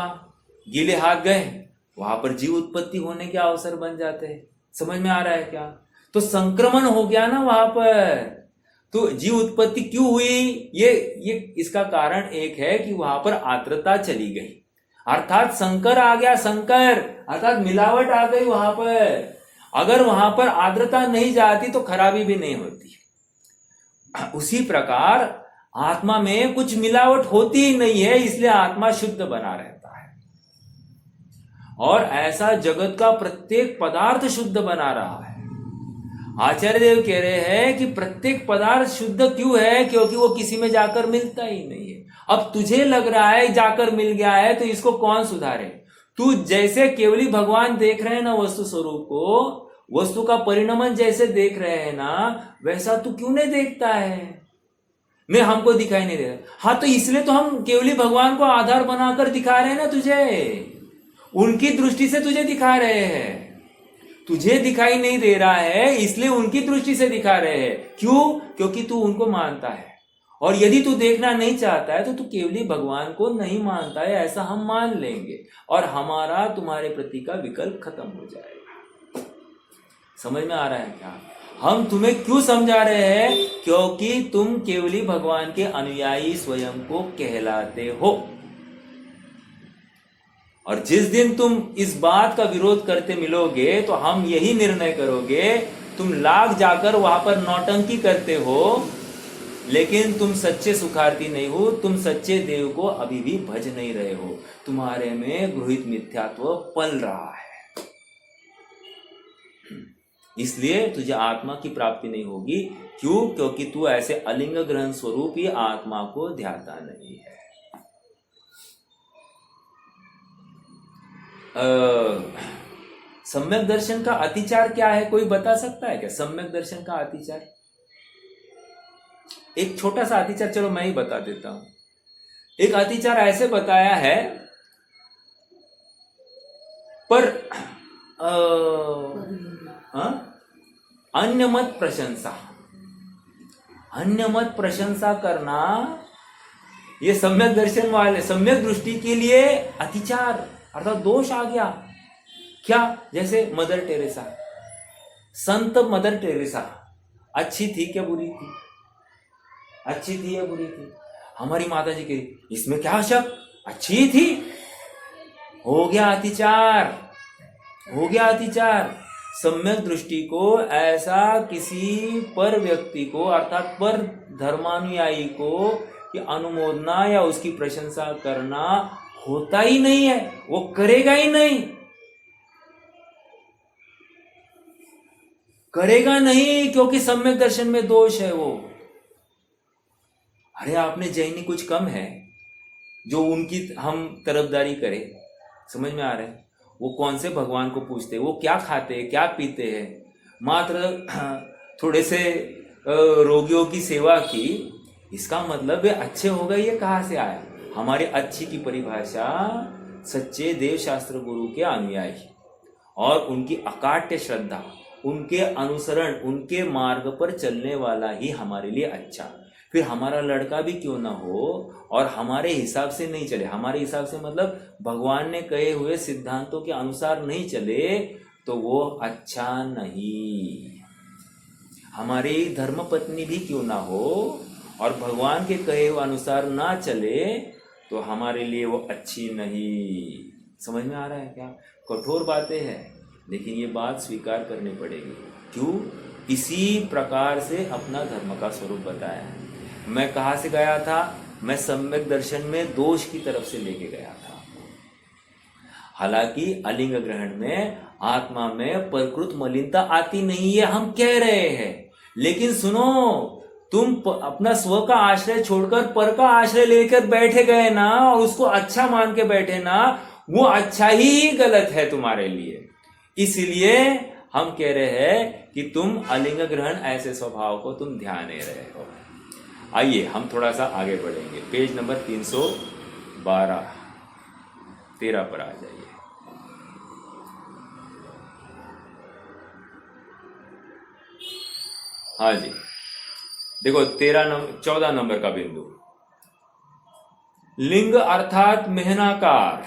गीले हाथ गए, वहां पर जीव उत्पत्ति होने के अवसर बन जाते हैं। समझ में आ रहा है क्या? तो संक्रमण हो गया ना वहां पर। तो जीव उत्पत्ति क्यों हुई? ये इसका कारण एक है कि वहां पर आर्द्रता चली गई, अर्थात संकर आ गया, संकर अर्थात मिलावट आ गई वहां पर। अगर वहां पर आर्द्रता नहीं जाती तो खराबी भी नहीं होती। उसी प्रकार आत्मा में कुछ मिलावट होती ही नहीं है, इसलिए आत्मा शुद्ध बना रहता है। और ऐसा जगत का प्रत्येक पदार्थ शुद्ध बना रहा है। आचार्य देव कह रहे हैं कि प्रत्येक पदार्थ शुद्ध क्यों है, क्योंकि वो किसी में जाकर मिलता ही नहीं है। अब तुझे लग रहा है जाकर मिल गया है, तो इसको कौन सुधारे? तू जैसे केवली भगवान देख रहे हैं ना वस्तु स्वरूप को, वस्तु का परिणमन जैसे देख रहे हैं ना, वैसा तू क्यों नहीं देखता है? नहीं, हमको दिखाई नहीं दे रहा। हाँ, तो इसलिए तो हम केवली भगवान को आधार बनाकर दिखा रहे हैं ना तुझे, उनकी दृष्टि से तुझे दिखा रहे हैं। तुझे दिखाई नहीं दे रहा है इसलिए उनकी दृष्टि से दिखा रहे हैं। क्यों? क्योंकि तू उनको मानता है। और यदि तू देखना नहीं चाहता है तो तू केवली भगवान को नहीं मानता है, ऐसा हम मान लेंगे और हमारा तुम्हारे प्रति का विकल्प खत्म हो जाएगा। समझ में आ रहा है क्या? हम तुम्हें क्यों समझा रहे हैं? क्योंकि तुम केवली भगवान के अनुयायी स्वयं को कहलाते हो। और जिस दिन तुम इस बात का विरोध करते मिलोगे तो हम यही निर्णय करोगे, तुम लाख जाकर वहां पर नौटंकी करते हो, लेकिन तुम सच्चे सुखार्थी नहीं हो, तुम सच्चे देव को अभी भी भज नहीं रहे हो, तुम्हारे में गृहीत मिथ्यात्व पल रहा है। इसलिए तुझे आत्मा की प्राप्ति नहीं होगी। क्यों? क्योंकि तू ऐसे अलिंग ग्रहण स्वरूप ही आत्मा को ध्याता नहीं है। सम्यक दर्शन का अतिचार क्या है, कोई बता सकता है क्या? सम्यक दर्शन का अतिचार, एक छोटा सा अतिचार, चलो मैं ही बता देता हूं। एक अतिचार ऐसे बताया है, पर अन्य मत प्रशंसा, अन्य मत प्रशंसा करना, ये सम्यक दर्शन वाले, सम्यक दृष्टि के लिए अतिचार अर्थात दोष आ गया। क्या? जैसे मदर टेरेसा, संत मदर टेरेसा अच्छी थी क्या बुरी थी? अच्छी थी या बुरी थी? हमारी माता जी की इसमें क्या शक, अच्छी थी। हो गया अतिचार, हो गया अतिचार। सम्यक दृष्टि को ऐसा किसी पर व्यक्ति को अर्थात पर धर्मानुयायी को कि अनुमोदना या उसकी प्रशंसा करना होता ही नहीं है, वो करेगा ही नहीं, करेगा नहीं, क्योंकि सम्यक दर्शन में दोष है वो। अरे आपने जैनी कुछ कम है जो उनकी हम तरफदारी करें? समझ में आ रहा है? वो कौन से भगवान को पूछते, वो क्या खाते हैं, क्या पीते हैं, मात्र थोड़े से रोगियों की सेवा की, इसका मतलब वे अच्छे हो गए, ये कहाँ से आया? हमारे अच्छी की परिभाषा सच्चे देव शास्त्र गुरु के अनुयायी और उनकी अकाट्य श्रद्धा, उनके अनुसरण, उनके मार्ग पर चलने वाला ही हमारे लिए अच्छा। फिर हमारा लड़का भी क्यों ना हो और हमारे हिसाब से नहीं चले, हमारे हिसाब से मतलब भगवान ने कहे हुए सिद्धांतों के अनुसार नहीं चले, तो वो अच्छा नहीं। हमारी धर्मपत्नी भी क्यों ना हो और भगवान के कहे हुए अनुसार ना चले, तो हमारे लिए वो अच्छी नहीं। समझ में आ रहा है क्या? कठोर बातें हैं, लेकिन ये बात स्वीकार करनी पड़ेगी। क्यों? इसी प्रकार से अपना धर्म का स्वरूप बताया है। मैं कहाँ से गया था? मैं सम्यक दर्शन में दोष की तरफ से लेके गया था। हालांकि अलिंग ग्रहण में आत्मा में प्रकृत मलिनता आती नहीं है, हम कह रहे हैं, लेकिन सुनो, तुम अपना स्व का आश्रय छोड़कर पर का आश्रय लेकर बैठे गए ना और उसको अच्छा मान के बैठे ना, वो अच्छा ही गलत है तुम्हारे लिए। इसलिए हम कह रहे हैं कि तुम अलिंग ग्रहण ऐसे स्वभाव को तुम ध्यान दे रहे हो। आइए हम थोड़ा सा आगे बढ़ेंगे, पेज नंबर 312 13 पर आ जाइए। हाँ जी, देखो 14 नंबर का बिंदु, लिंग अर्थात मेहनाकार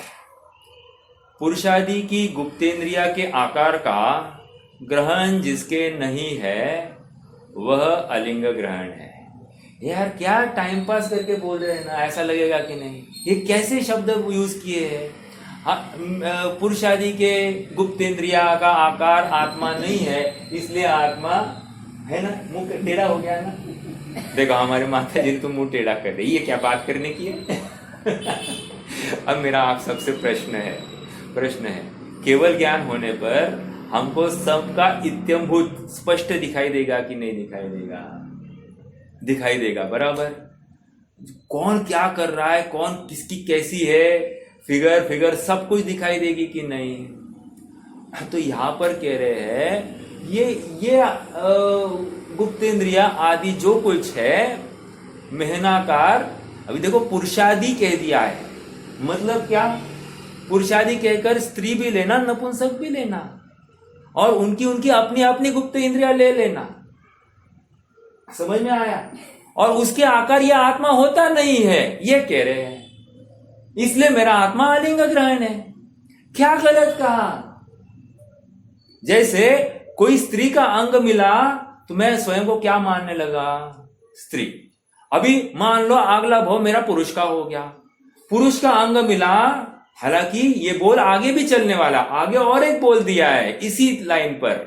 पुरुषादि की गुप्तेंद्रिया के आकार का ग्रहण जिसके नहीं है वह अलिंग ग्रहण है। यार क्या टाइम पास करके बोल रहे हैं ना, ऐसा लगेगा कि नहीं, ये कैसे शब्द यूज किए हैं। पुरुषादि के गुप्तेंद्रिया का आकार आत्मा नहीं है, इसलिए आत्मा है ना, मुंह टेढ़ा हो गया ना। देखो हमारे माता जी तो मुंह टेढ़ा कर रही है, क्या बात करने की है। अब मेरा आप सबसे प्रश्न है, केवल ज्ञान होने पर हमको सबका इत्यंभूत स्पष्ट दिखाई देगा कि नहीं दिखाई देगा? दिखाई देगा बराबर। कौन क्या कर रहा है, कौन किसकी कैसी है, फिगर सब कुछ दिखाई देगी कि नहीं? तो यहां पर कह रहे हैं ये गुप्तेंद्रिया आदि जो कुछ है मेहनाकार। अभी देखो पुरुषादि कह दिया है, मतलब क्या? पुरुषादि कहकर स्त्री भी लेना, नपुंसक भी लेना, और उनकी अपनी अपनी गुप्त इंद्रिया ले लेना। समझ में आया? और उसके आकार यह आत्मा होता नहीं है, ये कह रहे हैं, इसलिए मेरा आत्मा अलिंग ग्रहण है। क्या गलत कहा? जैसे कोई स्त्री का अंग मिला तो मैं स्वयं को क्या मानने लगा? स्त्री। अभी मान लो अगला भाव मेरा पुरुष का हो गया, पुरुष का अंग मिला, हालांकि ये बोल आगे भी चलने वाला, आगे और एक बोल दिया है इसी लाइन पर।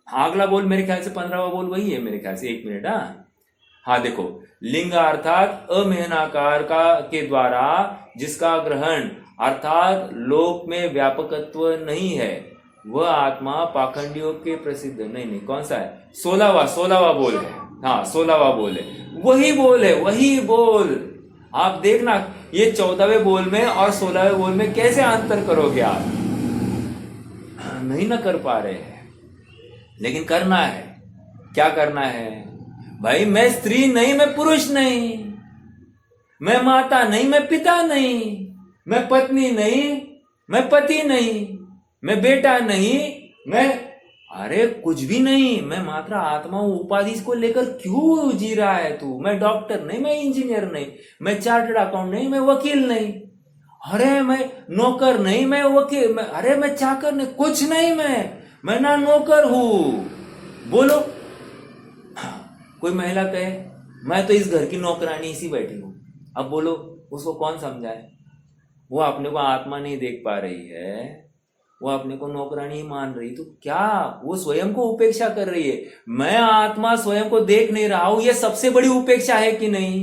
अगला बोल मेरे ख्याल से 15वां बोल वही है मेरे ख्याल से, 1 मिनट। हाँ देखो, लिंग अर्थात अमेहनाकार का के द्वारा जिसका ग्रहण अर्थात लोक में व्यापकत्व नहीं है, वह आत्मा पाखंडियों के प्रसिद्ध नहीं, कौन सा है, 16वां बोल है। हाँ 16वां बोल है, वही बोल है, वही बोल। आप देखना ये 14वें बोल में और 16वें बोल में कैसे अंतर करोगे आप, नहीं ना कर पा रहे हैं। लेकिन करना है, क्या करना है भाई, मैं स्त्री नहीं, मैं पुरुष नहीं, मैं माता नहीं, मैं पिता नहीं, मैं पत्नी नहीं, मैं पति नहीं, मैं बेटा नहीं, मैं अरे कुछ भी नहीं, मैं मात्र आत्मा हूं। उपाधि को लेकर क्यों जी रहा है तू? मैं डॉक्टर नहीं, मैं इंजीनियर नहीं, मैं चार्टर्ड अकाउंट नहीं, मैं वकील नहीं, अरे मैं नौकर नहीं, मैं वकील, अरे मैं चाकर नहीं, कुछ नहीं, मैं ना नौकर हूं। बोलो, कोई महिला कहे मैं तो इस घर की नौकरानी इसी बैठी हूं, अब बोलो उसको कौन समझाए? वो अपने को आत्मा नहीं देख पा रही है, वो अपने को नौकरानी ही मान रही, तो क्या वो स्वयं को उपेक्षा कर रही है? मैं आत्मा स्वयं को देख नहीं रहा हूं, ये सबसे बड़ी उपेक्षा है कि नहीं?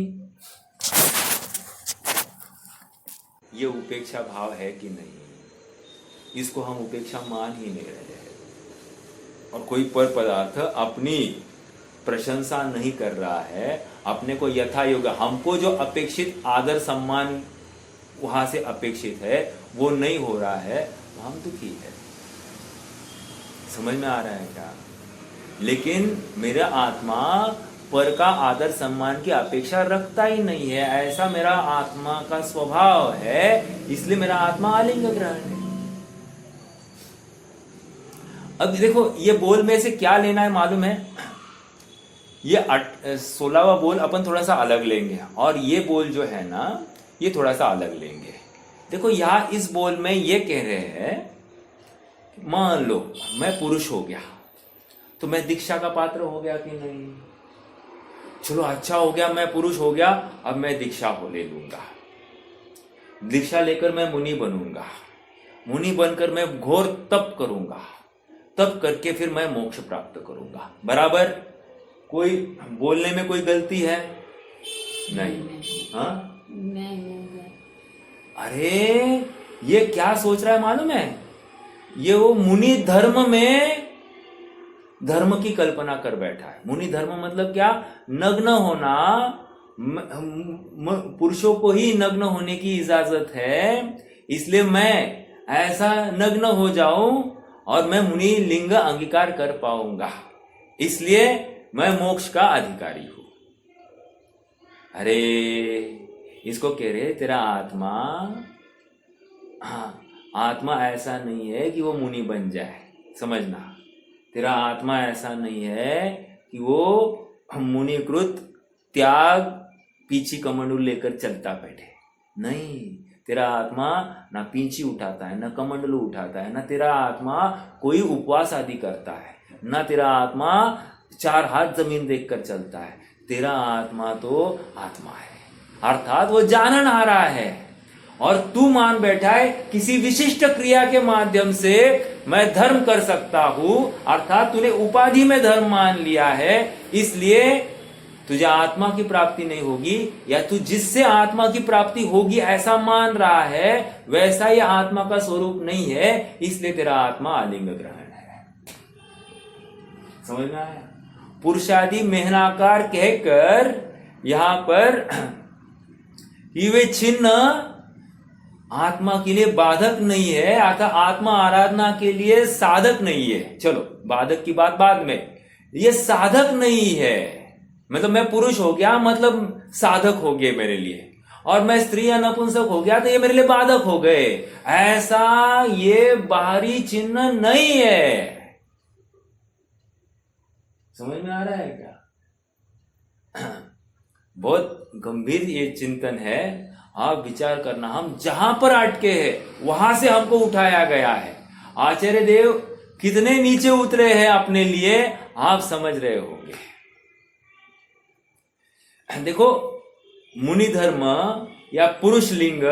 ये उपेक्षा भाव है कि नहीं? इसको हम उपेक्षा मान ही नहीं रहे हैं। और कोई पर पदार्थ अपनी प्रशंसा नहीं कर रहा है, अपने को यथा योग्य, हमको जो अपेक्षित आदर सम्मान वहां से अपेक्षित है वो नहीं हो रहा है, तो हम दुखी है। समझ में आ रहा है क्या? लेकिन मेरा आत्मा पर का आदर सम्मान की अपेक्षा रखता ही नहीं है, ऐसा मेरा आत्मा का स्वभाव है, इसलिए मेरा आत्मा आलिंग ग्रहण है। अब देखो ये बोल में से क्या लेना है मालूम है? ये 16वां बोल अपन थोड़ा सा अलग लेंगे और ये बोल जो है ना ये थोड़ा सा अलग लेंगे। देखो यहां इस बोल में ये कह रहे हैं, मान लो मैं पुरुष हो गया तो मैं दीक्षा का पात्र हो गया कि नहीं? चलो अच्छा हो गया, मैं पुरुष हो गया, अब मैं दीक्षा हो ले लूंगा, दीक्षा लेकर मैं मुनि बनूंगा, मुनि बनकर मैं घोर तप करूंगा, तप करके फिर मैं मोक्ष प्राप्त करूंगा। बराबर? कोई बोलने में कोई गलती है? नहीं। हाँ अरे ये क्या सोच रहा है मालूम है? ये वो मुनि धर्म में धर्म की कल्पना कर बैठा है। मुनि धर्म मतलब क्या? नग्न होना, पुरुषों को ही नग्न होने की इजाजत है, इसलिए मैं ऐसा नग्न हो जाऊं और मैं मुनि लिंग अंगीकार कर पाऊंगा, इसलिए मैं मोक्ष का अधिकारी हूं। अरे इसको कह रहे तेरा आत्मा, हाँ आत्मा ऐसा नहीं है कि वो मुनि बन जाए, समझना, तेरा आत्मा ऐसा नहीं है कि वो मुनिकृत त्याग पीछी कमंडलू लेकर चलता बैठे, नहीं, तेरा आत्मा ना पींची उठाता है, ना कमंडलू उठाता है, ना तेरा आत्मा कोई उपवास आदि करता है, ना तेरा आत्मा 4 हाथ जमीन देखकर चलता है। तेरा आत्मा तो आत्मा है, अर्थात वो जानन आ रहा है, और तू मान बैठा है किसी विशिष्ट क्रिया के माध्यम से मैं धर्म कर सकता हूं, अर्थात तूने उपाधि में धर्म मान लिया है, इसलिए तुझे आत्मा की प्राप्ति नहीं होगी, या तू जिससे आत्मा की प्राप्ति होगी ऐसा मान रहा है, वैसा ही आत्मा का स्वरूप नहीं है, इसलिए तेरा आत्मा आलिंग ग्रहण है। समझ में आया? पुरुषादि मेहनाकार कहकर यहां पर ये चिन्ह आत्मा के लिए बाधक नहीं है, अर्थात आत्मा आराधना के लिए साधक नहीं है। चलो बाधक की बात बाद में, ये साधक नहीं है। मतलब मैं पुरुष हो गया मतलब साधक हो गए मेरे लिए, और मैं स्त्री या नपुंसक हो गया तो ये मेरे लिए बाधक हो गए, ऐसा ये बाहरी चिन्ह नहीं है। समझ में आ रहा है क्या? बहुत गंभीर ये चिंतन है, आप विचार करना। हम जहां पर अटके हैं वहां से हमको उठाया गया है। आचार्य देव कितने नीचे उतरे हैं अपने लिए, आप समझ रहे होंगे। देखो मुनि धर्म या पुरुष लिंग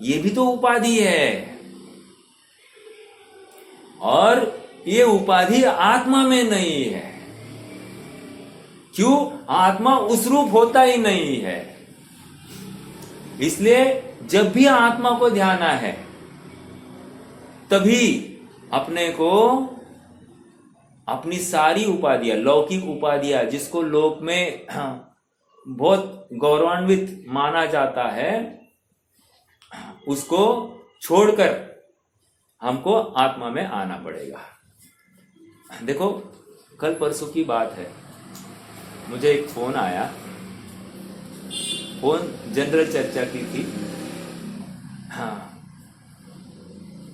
ये भी तो उपाधि है, और ये उपाधि आत्मा में नहीं है। क्यों? आत्मा उस रूप होता ही नहीं है। इसलिए जब भी आत्मा को ध्याना है तभी अपने को अपनी सारी उपाधियां, लौकिक उपाधियां, जिसको लोक में बहुत गौरवान्वित माना जाता है, उसको छोड़कर हमको आत्मा में आना पड़ेगा। देखो, कल परसों की बात है, मुझे एक फोन आया, फोन जनरल चर्चा की थी। हाँ,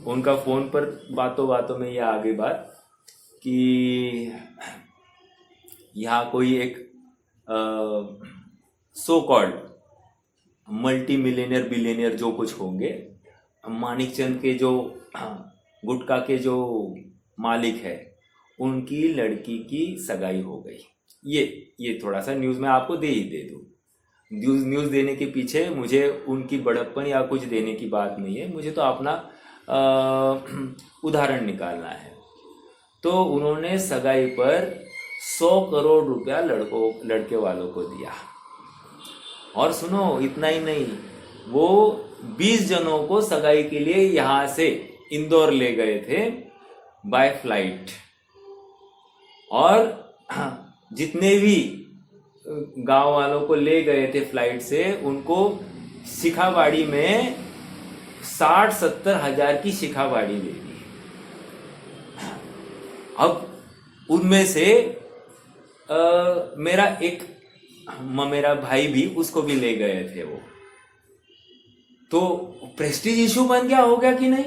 उनका फोन पर बातों बातों में यह आ गई बात कि यहाँ कोई एक so called multi millionaire billionaire जो कुछ होंगे, मानिकचंद के जो गुटखा के जो मालिक है, उनकी लड़की की सगाई हो गई। ये थोड़ा सा न्यूज़ में आपको दे ही दे दूँ। न्यूज़ देने के पीछे मुझे उनकी बड़प्पन या कुछ देने की बात नहीं है, मुझे तो अपना उदाहरण निकालना है। तो उन्होंने सगाई पर 100 करोड़ रुपया लड़के वालों को दिया। और सुनो, इतना ही नहीं, वो 20 जनों को सगाई के लिए यहाँ से इंदौर ले गए थे बाय फ्लाइट। और जितने भी गांव वालों को ले गए थे फ्लाइट से, उनको शिखाबाड़ी में 60-70 हजार की शिखाबाड़ी दे दी। अब उनमें से मेरा भाई भी, उसको भी ले गए थे वो। तो प्रेस्टीज इशू बन गया, हो गया कि नहीं?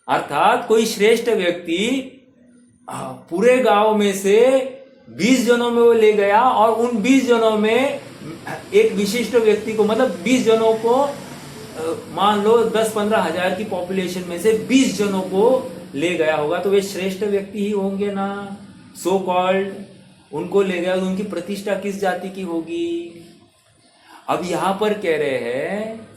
अर्थात कोई श्रेष्ठ व्यक्ति पूरे गांव में से 20 जनों में वो ले गया, और उन 20 जनों में एक विशिष्ट व्यक्ति को, मतलब 20 जनों को, मान लो 10-15 हजार की पॉपुलेशन में से 20 जनों को ले गया होगा, तो वे श्रेष्ठ व्यक्ति ही होंगे ना, सो कॉल्ड। उनको ले गया तो उनकी प्रतिष्ठा किस जाति की होगी? अब यहां पर कह रहे हैं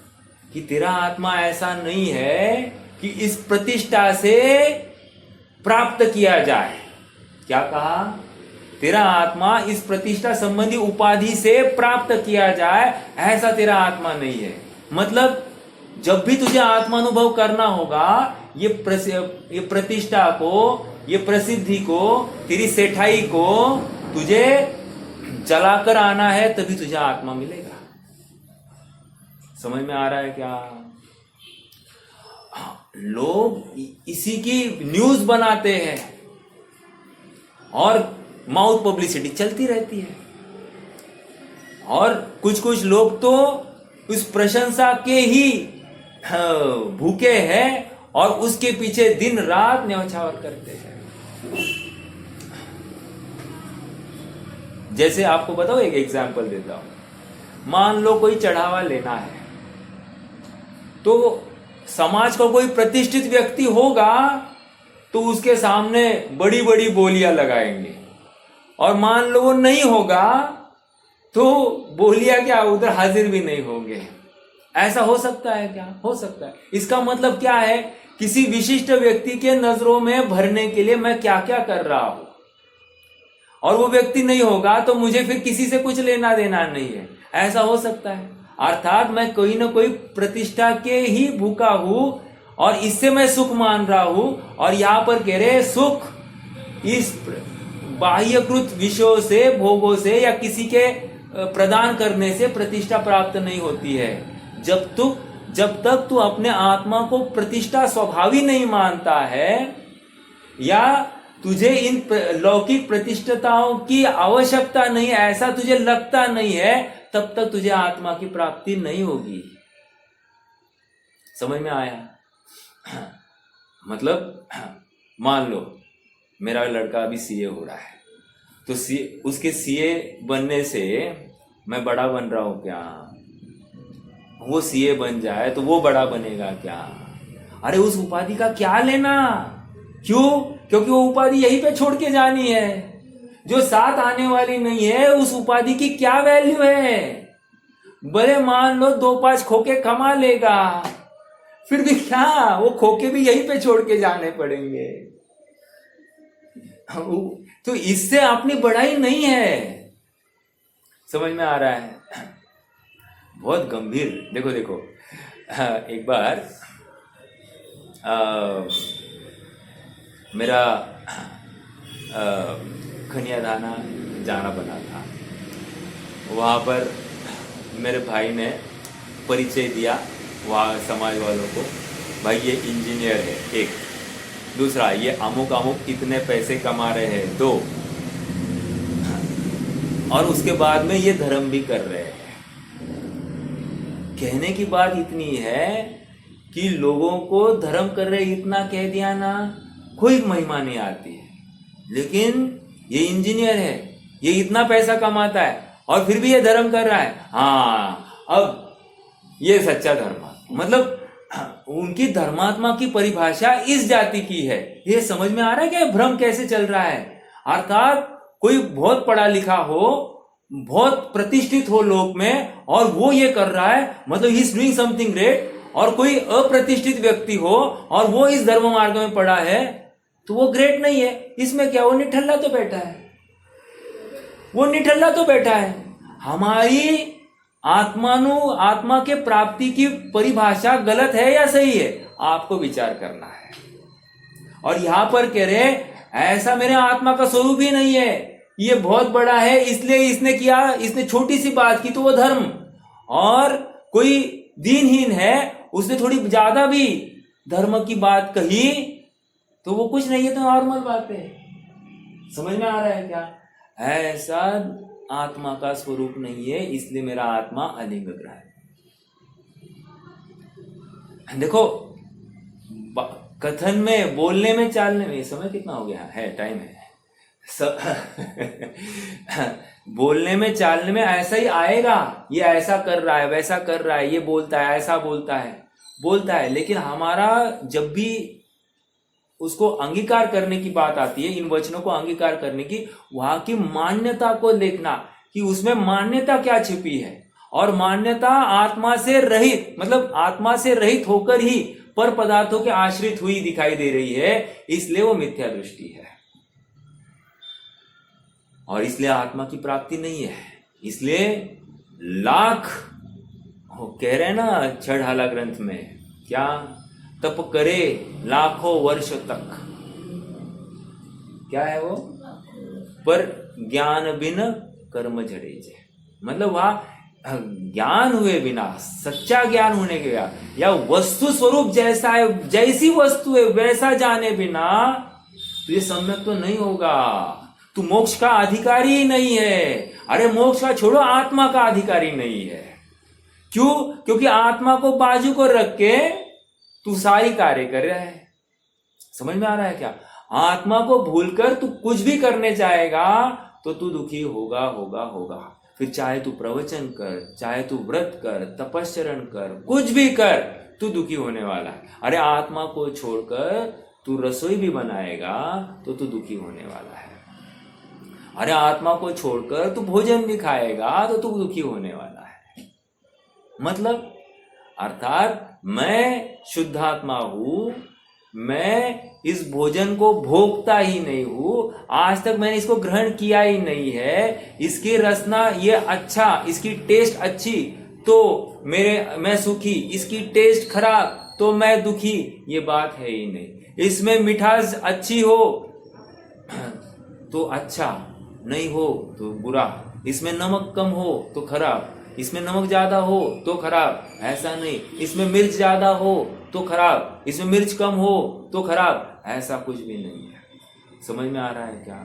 कि तेरा आत्मा ऐसा नहीं है कि इस प्रतिष्ठा से प्राप्त किया जाए। क्या कहा? तेरा आत्मा इस प्रतिष्ठा संबंधी उपाधि से प्राप्त किया जाए, ऐसा तेरा आत्मा नहीं है। मतलब जब भी तुझे आत्मानुभव करना होगा, ये प्रतिष्ठा को, ये प्रसिद्धि को, तेरी सेठाई को तुझे जलाकर आना है, तभी तुझे आत्मा मिलेगा। समझ में आ रहा है क्या? लोग इसी की न्यूज बनाते हैं और माउथ पब्लिसिटी चलती रहती है, और कुछ कुछ लोग तो उस प्रशंसा के ही भूखे हैं और उसके पीछे दिन रात न्यौछावर करते हैं। जैसे आपको बताओ, एक एग्जांपल देता हूं। मान लो कोई चढ़ावा लेना है, तो समाज का कोई प्रतिष्ठित व्यक्ति होगा तो उसके सामने बड़ी बड़ी बोलियां लगाएंगे, और मान लो वो नहीं होगा तो बोलियां क्या, उधर हाजिर भी नहीं होंगे। ऐसा हो सकता है क्या? हो सकता है। इसका मतलब क्या है? किसी विशिष्ट व्यक्ति के नजरों में भरने के लिए मैं क्या क्या कर रहा हूं, और वो व्यक्ति नहीं होगा तो मुझे फिर किसी से कुछ लेना देना नहीं है। ऐसा हो सकता है। अर्थात मैं कोई ना कोई प्रतिष्ठा के ही भूखा हूं और इससे मैं सुख मान रहा हूं। और यहां पर कह रहे सुख इस बाह्यकृत विषयों से, भोगों से, या किसी के प्रदान करने से प्रतिष्ठा प्राप्त नहीं होती है। जब तक तू अपने आत्मा को प्रतिष्ठा स्वभावी नहीं मानता है, या तुझे इन लौकिक प्रतिष्ठताओं की आवश्यकता नहीं, ऐसा तुझे लगता नहीं है, तब तक तुझे आत्मा की प्राप्ति नहीं होगी। समझ में आया? मतलब मान लो मेरा लड़का अभी सीए हो रहा है, तो उसके सीए बनने से मैं बड़ा बन रहा हूं क्या? वो सीए बन जाए तो वो बड़ा बनेगा क्या? अरे उस उपाधि का क्या लेना? क्यों? क्योंकि वो उपाधि यहीं पे छोड़ के जानी है, जो साथ आने वाली नहीं है। उस उपाधि की क्या वैल्यू है? भले मान लो 2-5 खोके कमा लेगा, फिर भी क्या, वो खोके भी यहीं पे छोड़ के जाने पड़ेंगे। तो इससे अपनी बढ़ाई नहीं है। समझ में आ रहा है? बहुत गंभीर। देखो देखो, एक बार मेरा खनियादाना जाना बना था। वहाँ पर मेरे भाई ने परिचय दिया वहाँ समाज वालों को, भाई ये इंजीनियर है एक, दूसरा ये अमुक अमुक इतने पैसे कमा रहे हैं दो, और उसके बाद में ये धर्म भी कर रहे हैं। कहने की बात इतनी है कि लोगों को धर्म कर रहे इतना कह दिया ना, कोई महिमा नहीं आती है। लेकिन ये इंजीनियर है, ये इतना पैसा कमाता है और फिर भी ये धर्म कर रहा है। हाँ, अब ये सच्चा धर्म, मतलब उनकी धर्मात्मा की परिभाषा इस जाति की है। ये समझ में आ रहा है कि भ्रम कैसे चल रहा है? अर्थात कोई बहुत पढ़ा लिखा हो, बहुत प्रतिष्ठित हो लोक में, और वो ये कर रहा है, मतलब he is doing something great. और कोई अप्रतिष्ठित व्यक्ति हो और वो इस धर्म मार्ग में पड़ा है, तो वो ग्रेट नहीं है। इसमें क्या, वो निठल्ला तो बैठा है, वो निठल्ला तो बैठा है। हमारी आत्मा के प्राप्ति की परिभाषा गलत है या सही है, आपको विचार करना है। और यहां पर कह रहे ऐसा मेरे आत्मा का स्वरूप ही नहीं है, ये बहुत बड़ा है, इसलिए इसने किया, इसने छोटी सी बात की तो वो धर्म। और कोई दीनहीन है, उसने थोड़ी ज्यादा भी धर्म की बात कही तो वो कुछ नहीं है, तो नॉर्मल बात है। समझ में आ रहा है क्या? ऐसा आत्मा का स्वरूप नहीं है, इसलिए मेरा आत्मा अलिंग ग्रह है। देखो, कथन में, बोलने में, चालने में, समय कितना हो गया है, टाइम है बोलने में चालने में ऐसा ही आएगा। ये ऐसा कर रहा है, वैसा कर रहा है, ये बोलता है, ऐसा बोलता है। लेकिन हमारा जब भी उसको अंगीकार करने की बात आती है, इन वचनों को अंगीकार करने की, वहां की मान्यता को देखना कि उसमें मान्यता क्या छिपी है। और मान्यता आत्मा से रहित, मतलब आत्मा से रहित होकर ही पर पदार्थों के आश्रित हुई दिखाई दे रही है, इसलिए वो मिथ्या दृष्टि है और इसलिए आत्मा की प्राप्ति नहीं है। इसलिए लाख कह रहे हैं ना छड़हाला ग्रंथ में, क्या तप करे लाखों वर्ष तक, क्या है वो, पर ज्ञान बिन कर्म झड़े जे। मतलब वहां ज्ञान हुए बिना, सच्चा ज्ञान होने के बिना, या वस्तु स्वरूप जैसा है, जैसी वस्तु है वैसा जाने बिना तो ये सम्यक तो नहीं होगा। तू मोक्ष का अधिकारी ही नहीं है। अरे मोक्ष का छोड़ो, आत्मा का अधिकारी नहीं है। क्यों? क्योंकि आत्मा को बाजू को रख के तू सारी कार्य कर रहा है। समझ में आ रहा है क्या? आत्मा को भूलकर तू कुछ भी करने चाहेगा तो तू दुखी होगा। फिर चाहे तू प्रवचन कर, चाहे तू व्रत कर, तपस्चरण कर, कुछ भी कर, तू दुखी होने वाला है। अरे आत्मा को छोड़कर तू रसोई भी बनाएगा तो तू दुखी होने वाला है। अरे आत्मा को छोड़कर तू भोजन भी खाएगा तो तू दुखी होने वाला है। मतलब अर्थात मैं शुद्धात्मा हूं, मैं इस भोजन को भोगता ही नहीं हूं, आज तक मैंने इसको ग्रहण किया ही नहीं है। इसकी रसना ये अच्छा, इसकी टेस्ट अच्छी तो मैं सुखी, इसकी टेस्ट खराब तो मैं दुखी, ये बात है ही नहीं। इसमें मिठास अच्छी हो तो अच्छा, नहीं हो तो बुरा, इसमें नमक कम हो तो खराब, इसमें नमक ज्यादा हो तो खराब, ऐसा नहीं। इसमें मिर्च ज्यादा हो तो खराब, इसमें मिर्च कम हो तो खराब, ऐसा कुछ भी नहीं है। समझ में आ रहा है क्या?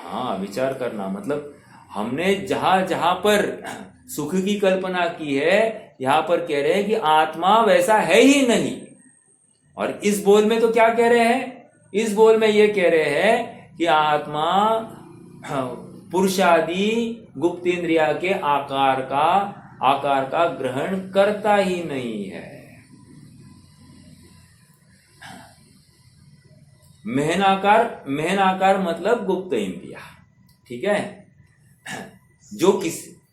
हाँ, विचार करना। मतलब हमने जहां पर सुख की कल्पना की है, यहां पर कह रहे हैं कि आत्मा वैसा है ही नहीं। और इस बोल में तो क्या कह रहे हैं? इस बोल में ये कह रहे हैं कि आत्मा पुरुषादि गुप्त इंद्रिया के आकार का ग्रहण करता ही नहीं है। महनाकार मतलब गुप्त इंद्रिया, ठीक है, जो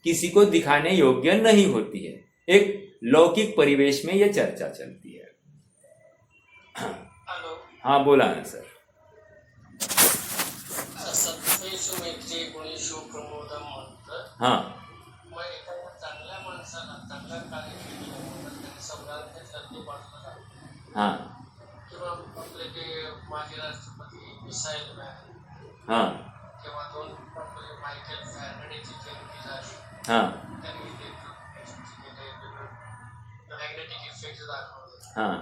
किसी को दिखाने योग्य नहीं होती है। एक लौकिक परिवेश में यह चर्चा चलती है। हाँ, बोला ना सर। गुणेषु मैत्री गुणेषु प्रमोदम म्हणतं. हाँ मग एखाद्या चांगल्या माणसाला चांगल्या कार्य केल्यानंतर त्यांनी संविधान घेतलं ते बाजूला लागतं. हाँ किंवा आपले ते माजी राष्ट्रपती मिसाईल मॅन हाँ किंवा दोन आपले मायकेल फॅरेडेची जयंती झाली. हाँ त्यांनी ते मॅग्नेटिक इफेक्ट दाखवले. हाँ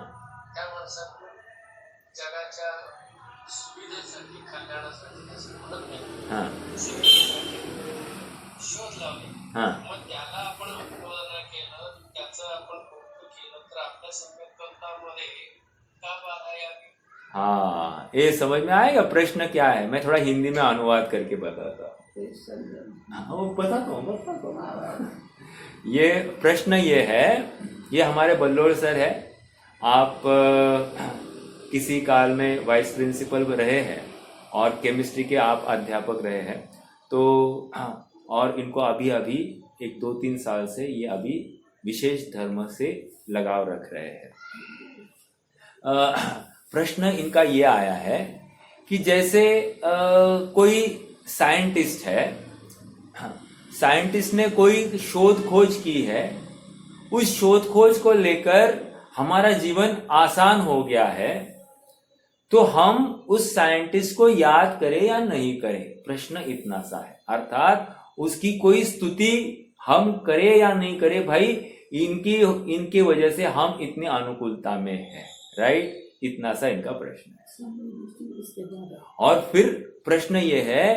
त्या माणसाला जगाच्या सुविधेसाठी कल्याणासाठी असं म्हणत नाही, हाँ सुविधेसाठी शोध लावले. हाँ मग त्याला आपण अभिवादन केलं, त्याचं आपण कौतुक केलं तर आपल्या संकल्पनामध्ये का बाधा यावी? हाँ, ये समझ में आएगा प्रश्न क्या है? मैं थोड़ा हिंदी में अनुवाद करके बताता हूँ। हाँ, वो बताता हूँ। ये प्रश्न ये है, ये हमारे बल्लोड़ सर है। आप किसी काल में वाइस प्रिंसिपल रहे हैं और केमिस्ट्री के आप अध्यापक रहे हैं, तो और इनको अभी अभी 1-2-3 साल से ये अभी विशेष धर्म से लगाव रख रहे हैं। प्रश्न इनका ये आया है कि जैसे कोई साइंटिस्ट है, साइंटिस्ट ने कोई शोध खोज की है, उस शोध खोज को लेकर हमारा जीवन आसान हो गया है, तो हम उस साइंटिस्ट को याद करें या नहीं करें? प्रश्न इतना सा है, अर्थात उसकी कोई स्तुति हम करें या नहीं करें? भाई इनकी वजह से हम इतनी अनुकूलता में हैं, राइट? इतना सा इनका प्रश्न है। और फिर प्रश्न ये है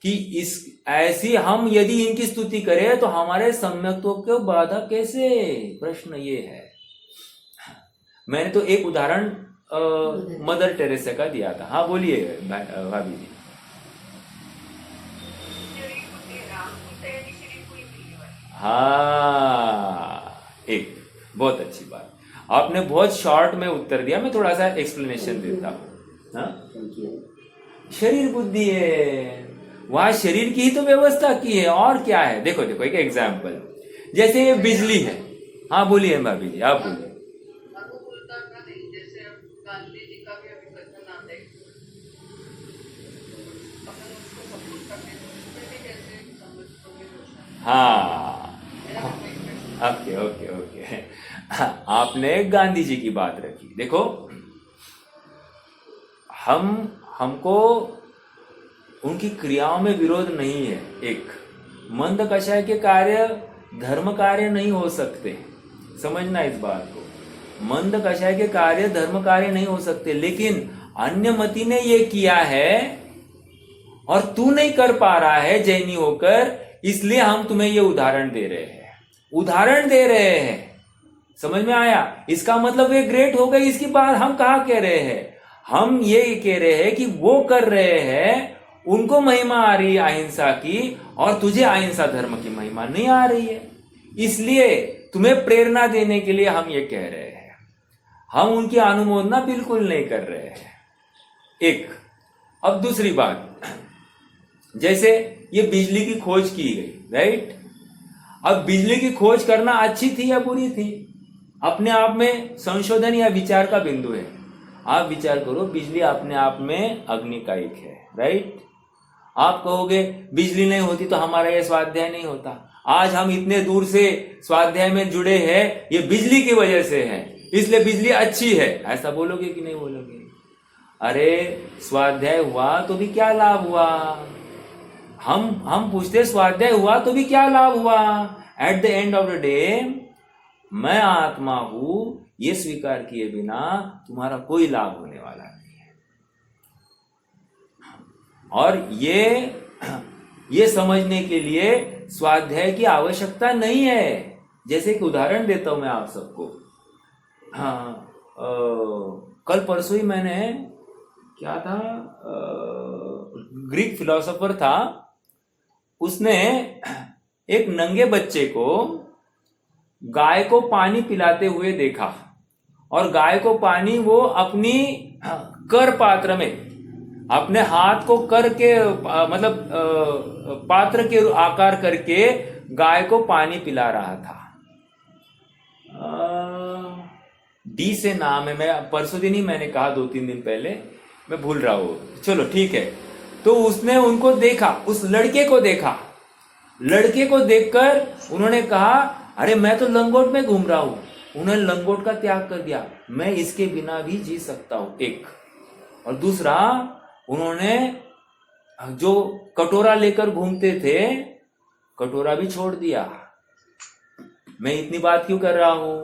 कि इस ऐसी हम यदि इनकी स्तुति करें तो हमारे सम्यक्त्व को बाधा कैसे? प्रश्न ये है। मैंने तो एक उदाहरण मदर टेरेसा का दिया था। हाँ बोलिए भाभी जी। हाँ, एक बहुत अच्छी बात, आपने बहुत शॉर्ट में उत्तर दिया, मैं थोड़ा सा एक्सप्लेनेशन देता हूँ। हाँ, शरीर बुद्धि है, वहां शरीर की ही तो व्यवस्था की है, और क्या है? देखो देखो एक एग्जाम्पल, जैसे ये बिजली है। हाँ बोलिए भाभी जी, आप बोलिए। हाँ ओके ओके ओके, आपने गांधी जी की बात रखी। देखो हमको उनकी क्रियाओं में विरोध नहीं है। एक मंद कषाय के कार्य धर्म कार्य नहीं हो सकते, समझना इस बात को। मंद कषाय के कार्य धर्म कार्य नहीं हो सकते, लेकिन अन्य मति ने ये किया है और तू नहीं कर पा रहा है जैनी होकर, इसलिए हम तुम्हें ये उदाहरण दे रहे हैं। उदाहरण दे रहे हैं, समझ में आया? इसका मतलब ये ग्रेट हो गई, इसकी बात हम कहा कह रहे हैं? हम ये कह रहे हैं कि वो कर रहे हैं, उनको महिमा आ रही है अहिंसा की, और तुझे अहिंसा धर्म की महिमा नहीं आ रही है, इसलिए तुम्हें प्रेरणा देने के लिए हम ये कह रहे हैं। हम उनकी अनुमोदना बिल्कुल नहीं कर रहे हैं। एक, अब दूसरी बात, जैसे ये बिजली की खोज की गई, राइट? अब बिजली की खोज करना अच्छी थी या बुरी थी? अपने आप में संशोधन या विचार का बिंदु है। आप विचार करो, बिजली अपने आप में अग्निकायिक है, राइट? आप कहोगे बिजली नहीं होती तो हमारा ये स्वाध्याय नहीं होता। आज हम इतने दूर से स्वाध्याय में जुड़े हैं, ये बिजली की वजह से है, इसलिए बिजली अच्छी है, ऐसा बोलोगे कि नहीं बोलोगे? अरे स्वाध्याय हुआ तो भी क्या लाभ हुआ? हम पूछते स्वाध्याय हुआ तो भी क्या लाभ हुआ? At the end of the day मैं आत्मा हूं, ये स्वीकार किए बिना तुम्हारा कोई लाभ होने वाला नहीं है। और ये समझने के लिए स्वाध्याय की आवश्यकता नहीं है। जैसे कि उदाहरण देता हूं मैं आप सबको। हाँ, कल परसों ही मैंने क्या था, ग्रीक फिलोसोफर था, उसने एक नंगे बच्चे को गाय को पानी पिलाते हुए देखा, और गाय को पानी वो अपनी कर पात्र में अपने हाथ को कर के मतलब पात्र के आकार करके गाय को पानी पिला रहा था। डी से नाम है, मैं परसों दिन ही मैंने कहा, 2-3 दिन पहले, मैं भूल रहा हूँ, चलो ठीक है। तो उसने उनको देखा, उस लड़के को देखा। लड़के को देखकर उन्होंने कहा, अरे मैं तो लंगोट में घूम रहा हूं। उन्होंने लंगोट का त्याग कर दिया, मैं इसके बिना भी जी सकता हूं, एक। और दूसरा, उन्होंने जो कटोरा लेकर घूमते थे, कटोरा भी छोड़ दिया। मैं इतनी बात क्यों कर रहा हूं?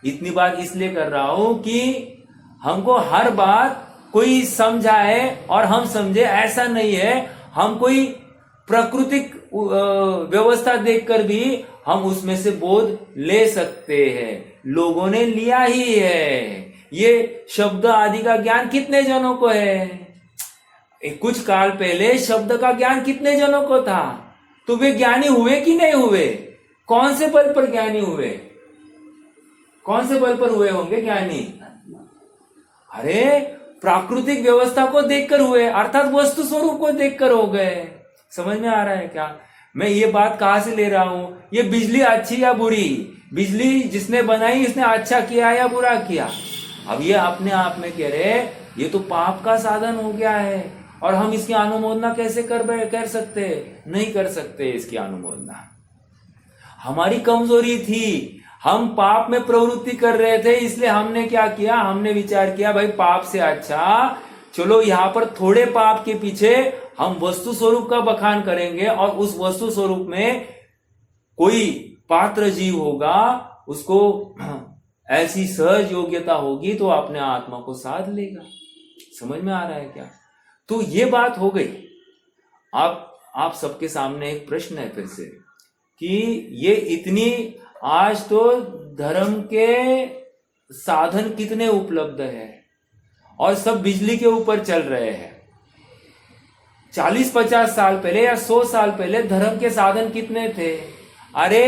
इतनी बात इसलिए कर रहा हूं कि हमको हर बात कोई समझाए और हम समझे, ऐसा नहीं है। हम कोई प्राकृतिक व्यवस्था देखकर भी हम उसमें से बोध ले सकते हैं। लोगों ने लिया ही है। ये शब्द आदि का ज्ञान कितने जनों को है? कुछ काल पहले शब्द का ज्ञान कितने जनों को था? तो वे ज्ञानी हुए कि नहीं हुए? कौन से बल पर ज्ञानी हुए? कौन से बल पर हुए होंगे ज्ञानी? अरे प्राकृतिक व्यवस्था को देखकर हुए, अर्थात वस्तु स्वरूप को देखकर हो गए। समझ में आ रहा है क्या? मैं ये बात कहां से ले रहा हूं? ये बिजली अच्छी या बुरी? बिजली जिसने बनाई उसने अच्छा किया या बुरा किया? अब ये अपने आप में कह रहे ये तो पाप का साधन हो गया है, और हम इसकी अनुमोदना कैसे कर सकते? नहीं कर सकते इसकी अनुमोदना। हमारी कमजोरी थी, हम पाप में प्रवृत्ति कर रहे थे, इसलिए हमने क्या किया? हमने विचार किया भाई पाप से अच्छा चलो यहां पर थोड़े पाप के पीछे हम वस्तु स्वरूप का बखान करेंगे, और उस वस्तु स्वरूप में कोई पात्र जीव होगा, उसको ऐसी सहज योग्यता होगी तो अपने आत्मा को साध लेगा। समझ में आ रहा है क्या? तो ये बात हो गई। आप सबके सामने एक प्रश्न है फिर से कि ये इतनी, आज तो धर्म के साधन कितने उपलब्ध है और सब बिजली के ऊपर चल रहे हैं। 40-50 साल पहले या 100 साल पहले धर्म के साधन कितने थे? अरे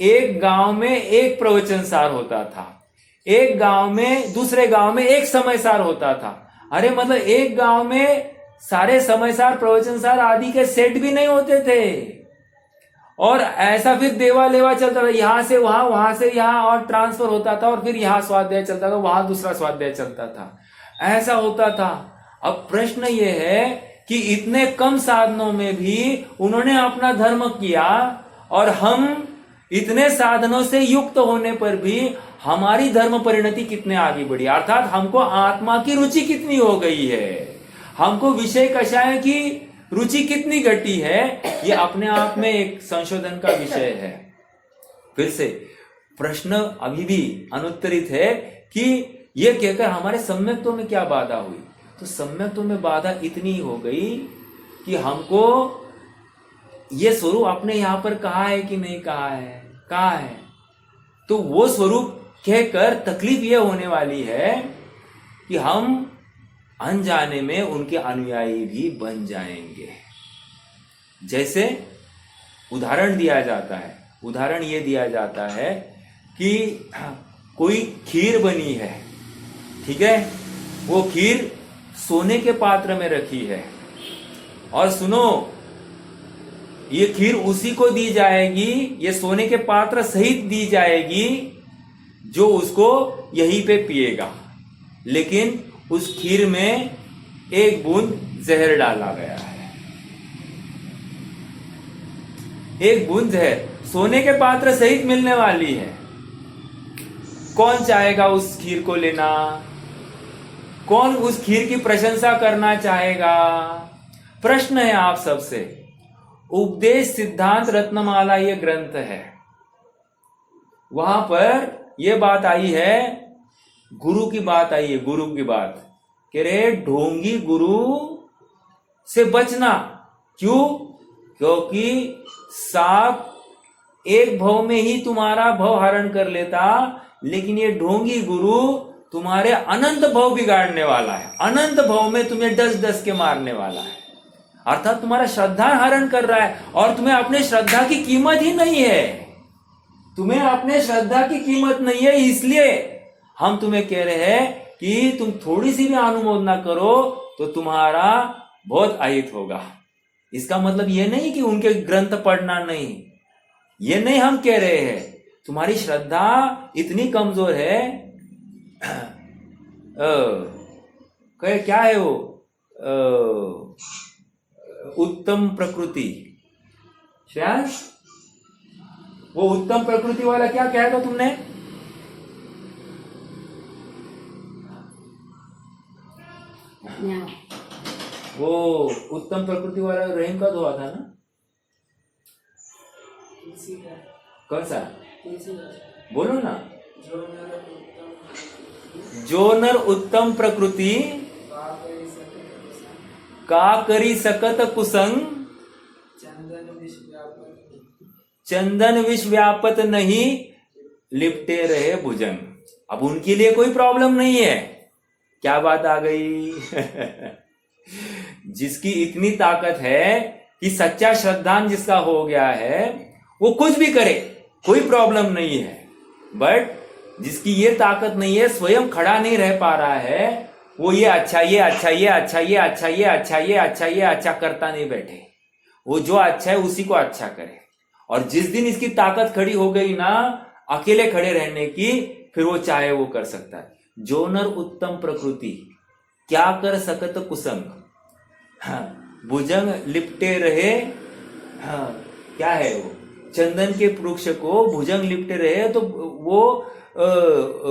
एक गांव में एक प्रवचनसार होता था, एक गांव में दूसरे गांव में एक समयसार होता था। अरे मतलब एक गांव में सारे समयसार प्रवचनसार आदि के सेट भी नहीं होते थे, और ऐसा फिर देवा लेवा चलता था, यहां से वहां, वहां से यहां, और ट्रांसफर होता था, और फिर यहां स्वाध्याय चलता था, वहां दूसरा स्वाध्याय चलता था, ऐसा होता था। अब प्रश्न ये है कि इतने कम साधनों में भी उन्होंने अपना धर्म किया, और हम इतने साधनों से युक्त होने पर भी हमारी धर्म परिणति कितने आगे बढ़ी, अर्थात हमको आत्मा की रुचि कितनी हो गई है, हमको विषय कषाय की रुचि कितनी घटी है, ये अपने आप में एक संशोधन का विषय है। फिर से प्रश्न अभी भी अनुत्तरित है कि ये कहकर हमारे सम्यक्त्व में क्या बाधा हुई? तो सम्यक्त्व में बाधा इतनी हो गई कि हमको ये स्वरूप अपने यहां पर कहा है कि नहीं कहा है? कहा है। तो वो स्वरूप कहकर तकलीफ ये होने वाली है कि हम अनजाने में उनके अनुयायी भी बन जाएंगे। जैसे उदाहरण दिया जाता है, उदाहरण ये दिया जाता है कि कोई खीर बनी है, ठीक है, वो खीर सोने के पात्र में रखी है, और सुनो ये खीर उसी को दी जाएगी, ये सोने के पात्र सहित दी जाएगी जो उसको यहीं पे पिएगा, लेकिन उस खीर में एक बूंद जहर डाला गया है। एक बूंद जहर सोने के पात्र सहित मिलने वाली है। कौन चाहेगा उस खीर को लेना? कौन उस खीर की प्रशंसा करना चाहेगा? प्रश्न है आप सबसे। उपदेश सिद्धांत रत्नमाला ये ग्रंथ है, वहां पर यह बात आई है, गुरु की बात आई है, गुरु की बात कह रहे ढोंगी गुरु से बचना। क्यों? क्योंकि सांप एक भव में ही तुम्हारा भव हरण कर लेता, लेकिन ये ढोंगी गुरु तुम्हारे अनंत भव बिगाड़ने वाला है, अनंत भव में तुम्हें डस डस के मारने वाला है, अर्थात तुम्हारा श्रद्धा हरण कर रहा है, और तुम्हें अपने श्रद्धा की कीमत ही नहीं है, तुम्हें अपने श्रद्धा की कीमत नहीं है। इसलिए हम तुम्हें कह रहे हैं कि तुम थोड़ी सी भी अनुमोदना करो तो तुम्हारा बहुत अहित होगा। इसका मतलब यह नहीं कि उनके ग्रंथ पढ़ना नहीं, ये नहीं हम कह रहे हैं। तुम्हारी श्रद्धा इतनी कमजोर है, क्या है वो, उत्तम प्रकृति। श्रेयांश, वो उत्तम प्रकृति वाला क्या कहा था तुमने? वो उत्तम प्रकृति वाला रहीम का दुआ था ना? कौन सा? बोलो ना। जो नर उत्तम प्रकृति का करी सकत कुसंग, चंदन विष व्यापत नहीं लिपटे रहे भुजंग। अब उनके लिए कोई प्रॉब्लम नहीं है। क्या बात आ गई? जिसकी इतनी ताकत है कि सच्चा श्रद्धान जिसका हो गया है वो कुछ भी करे, कोई प्रॉब्लम नहीं है। बट जिसकी ये ताकत नहीं है, स्वयं खड़ा नहीं रह पा रहा है, वो ये अच्छा ये अच्छा ये अच्छा ये अच्छा ये अच्छा ये अच्छा ये अच्छा करता नहीं बैठे। वो जो अच्छा है उसी को अच्छा करे। और जिस दिन इसकी ताकत खड़ी हो गई ना अकेले खड़े रहने की, फिर वो चाहे वो कर सकता है। जो नर उत्तम प्रकृति क्या कर सकत कुसंग, हाँ, भुजंग लिपटे रहे। हाँ, क्या है वो? चंदन के वृक्ष को भुजंग लिपटे रहे, तो वो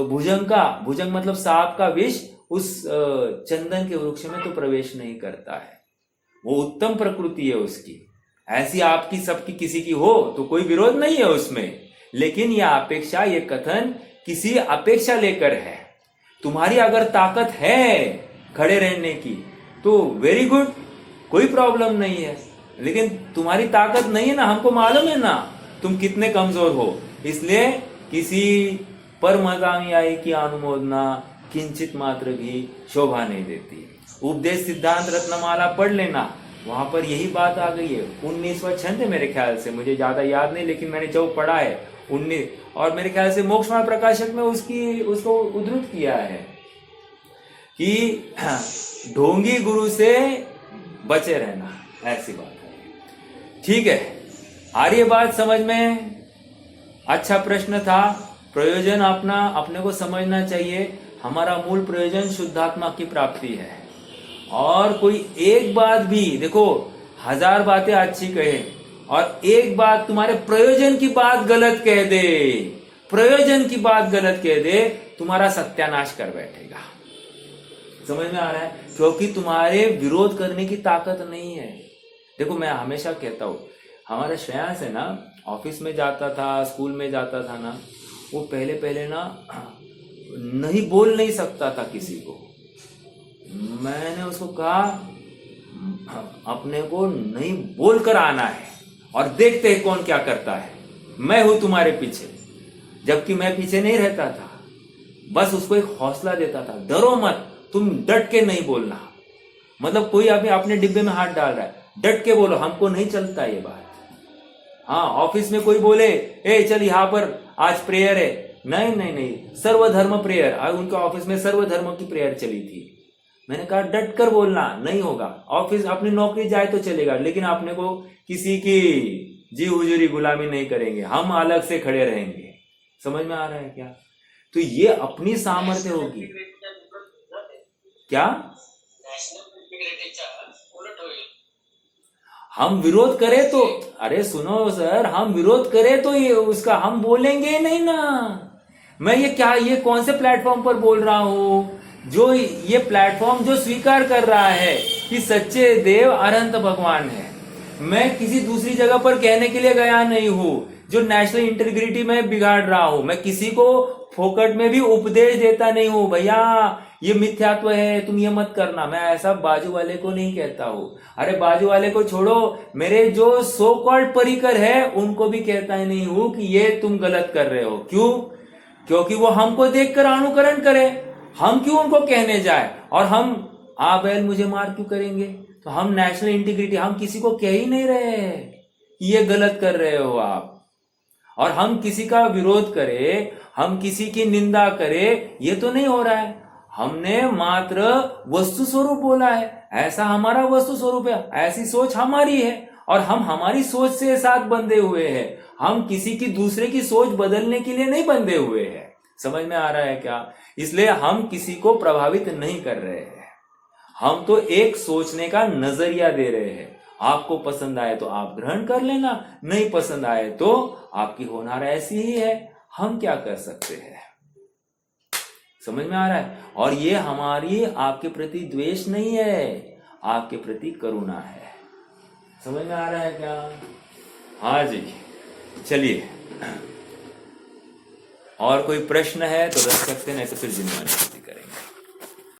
भुजंग का, भुजंग मतलब सांप का विष उस चंदन के वृक्ष में तो प्रवेश नहीं करता है। वो उत्तम प्रकृति है उसकी। ऐसी आपकी सबकी किसी की हो तो कोई विरोध नहीं है उसमें, लेकिन यह अपेक्षा, ये कथन किसी अपेक्षा लेकर है। तुम्हारी अगर ताकत है खड़े रहने की तो वेरी गुड, कोई प्रॉब्लम नहीं है। लेकिन तुम्हारी ताकत नहीं है ना, हमको मालूम है ना तुम कितने कमजोर हो। इसलिए किसी पर मदानुयायी की अनुमोदना किंचित मात्र भी शोभा नहीं देती। उपदेश सिद्धांत रत्नमाला पढ़ लेना, वहां पर यही बात आ गई है। 19वां छंद है मेरे ख्याल से, मुझे ज्यादा याद नहीं, लेकिन मैंने जो पढ़ा है 19, और मेरे ख्याल से मोक्षमार्ग प्रकाशक में उसको उद्धृत किया है कि ढोंगी गुरु से बचे रहना, ऐसी बात है। ठीक है, आ रही है बात समझ में? अच्छा प्रश्न था। प्रयोजन अपने को समझना चाहिए। हमारा मूल प्रयोजन शुद्धात्मा की प्राप्ति है। और कोई एक बात भी, देखो 1000 बातें अच्छी कहे और एक बात तुम्हारे प्रयोजन की बात गलत कह दे, प्रयोजन की बात गलत कह दे, तुम्हारा सत्यानाश कर बैठेगा। समझ में आ रहा है? क्योंकि तुम्हारे विरोध करने की ताकत नहीं है। देखो मैं हमेशा कहता हूं, हमारा श्रेयांश है ना, ऑफिस में जाता था, स्कूल में जाता था ना, वो पहले ना नहीं बोल नहीं सकता था किसी को। मैंने उसको कहा अपने को नहीं बोलकर आना है और देखते हैं कौन क्या करता है, मैं हूं तुम्हारे पीछे। जबकि मैं पीछे नहीं रहता था, बस उसको एक हौसला देता था, डरो मत, तुम डट के नहीं बोलना। मतलब कोई अभी अपने डिब्बे में हाथ डाल रहा है, डट के बोलो, हमको नहीं चलता ये बात। हाँ, ऑफिस में कोई बोले ए चल यहाँ पर आज प्रेयर है, नहीं नहीं नहीं, सर्वधर्म प्रेयर, उनके ऑफिस में सर्वधर्म की प्रेयर चली थी। मैंने कहा डट कर बोलना, नहीं होगा। ऑफिस अपनी नौकरी जाए तो चलेगा, लेकिन अपने को किसी की जी हुजूरी गुलामी नहीं करेंगे, हम अलग से खड़े रहेंगे। समझ में आ रहा है क्या? तो ये अपनी सामर्थ्य होगी। क्या हम विरोध करें तो, अरे सुनो सर, हम विरोध करें तो ये उसका हम बोलेंगे नहीं ना। मैं ये कौन से प्लेटफॉर्म पर बोल रहा हूं? जो ये प्लेटफॉर्म जो स्वीकार कर रहा है कि सच्चे देव अनंत भगवान है। मैं किसी दूसरी जगह पर कहने के लिए गया नहीं हूं जो नेशनल इंटीग्रिटी में बिगाड़ रहा हूं। मैं किसी को फोकट में भी उपदेश देता नहीं हूं, भैया ये मिथ्यात्व है, तुम ये मत करना। मैं ऐसा बाजू वाले को नहीं कहता हूं। अरे बाजू वाले को छोड़ो, मेरे जो सो कॉल्ड परिकर है उनको भी कहता ही नहीं हूं कि ये तुम गलत कर रहे हो। क्यों? क्योंकि वो हमको देखकर अनुकरण करे। हम क्यों उनको कहने जाए? और हम आ बैल मुझे मार क्यों करेंगे? तो हम नेशनल इंटीग्रिटी, हम किसी को कह ही नहीं रहे कि ये गलत कर रहे हो आप। और हम किसी का विरोध करें, हम किसी की निंदा करें, ये तो नहीं हो रहा है। हमने मात्र वस्तु स्वरूप बोला है, ऐसा हमारा वस्तु स्वरूप है, ऐसी सोच हमारी है और हम हमारी सोच से साथ बंधे हुए हैं। हम किसी की दूसरे की सोच बदलने के लिए नहीं बंधे हुए हैं। समझ में आ रहा है क्या? इसलिए हम किसी को प्रभावित नहीं कर रहे हैं। हम तो एक सोचने का नजरिया दे रहे हैं। आपको पसंद आए तो आप ग्रहण कर लेना, नहीं पसंद आए तो आपकी होनहार ऐसी ही है, हम क्या कर सकते हैं। समझ में आ रहा है? और ये हमारी आपके प्रति द्वेष नहीं है, आपके प्रति करुणा है। समझ में आ रहा है क्या? हाँ जी, चलिए, और कोई प्रश्न है तो रख सकते, नहीं तो फिर जिम्मेदारी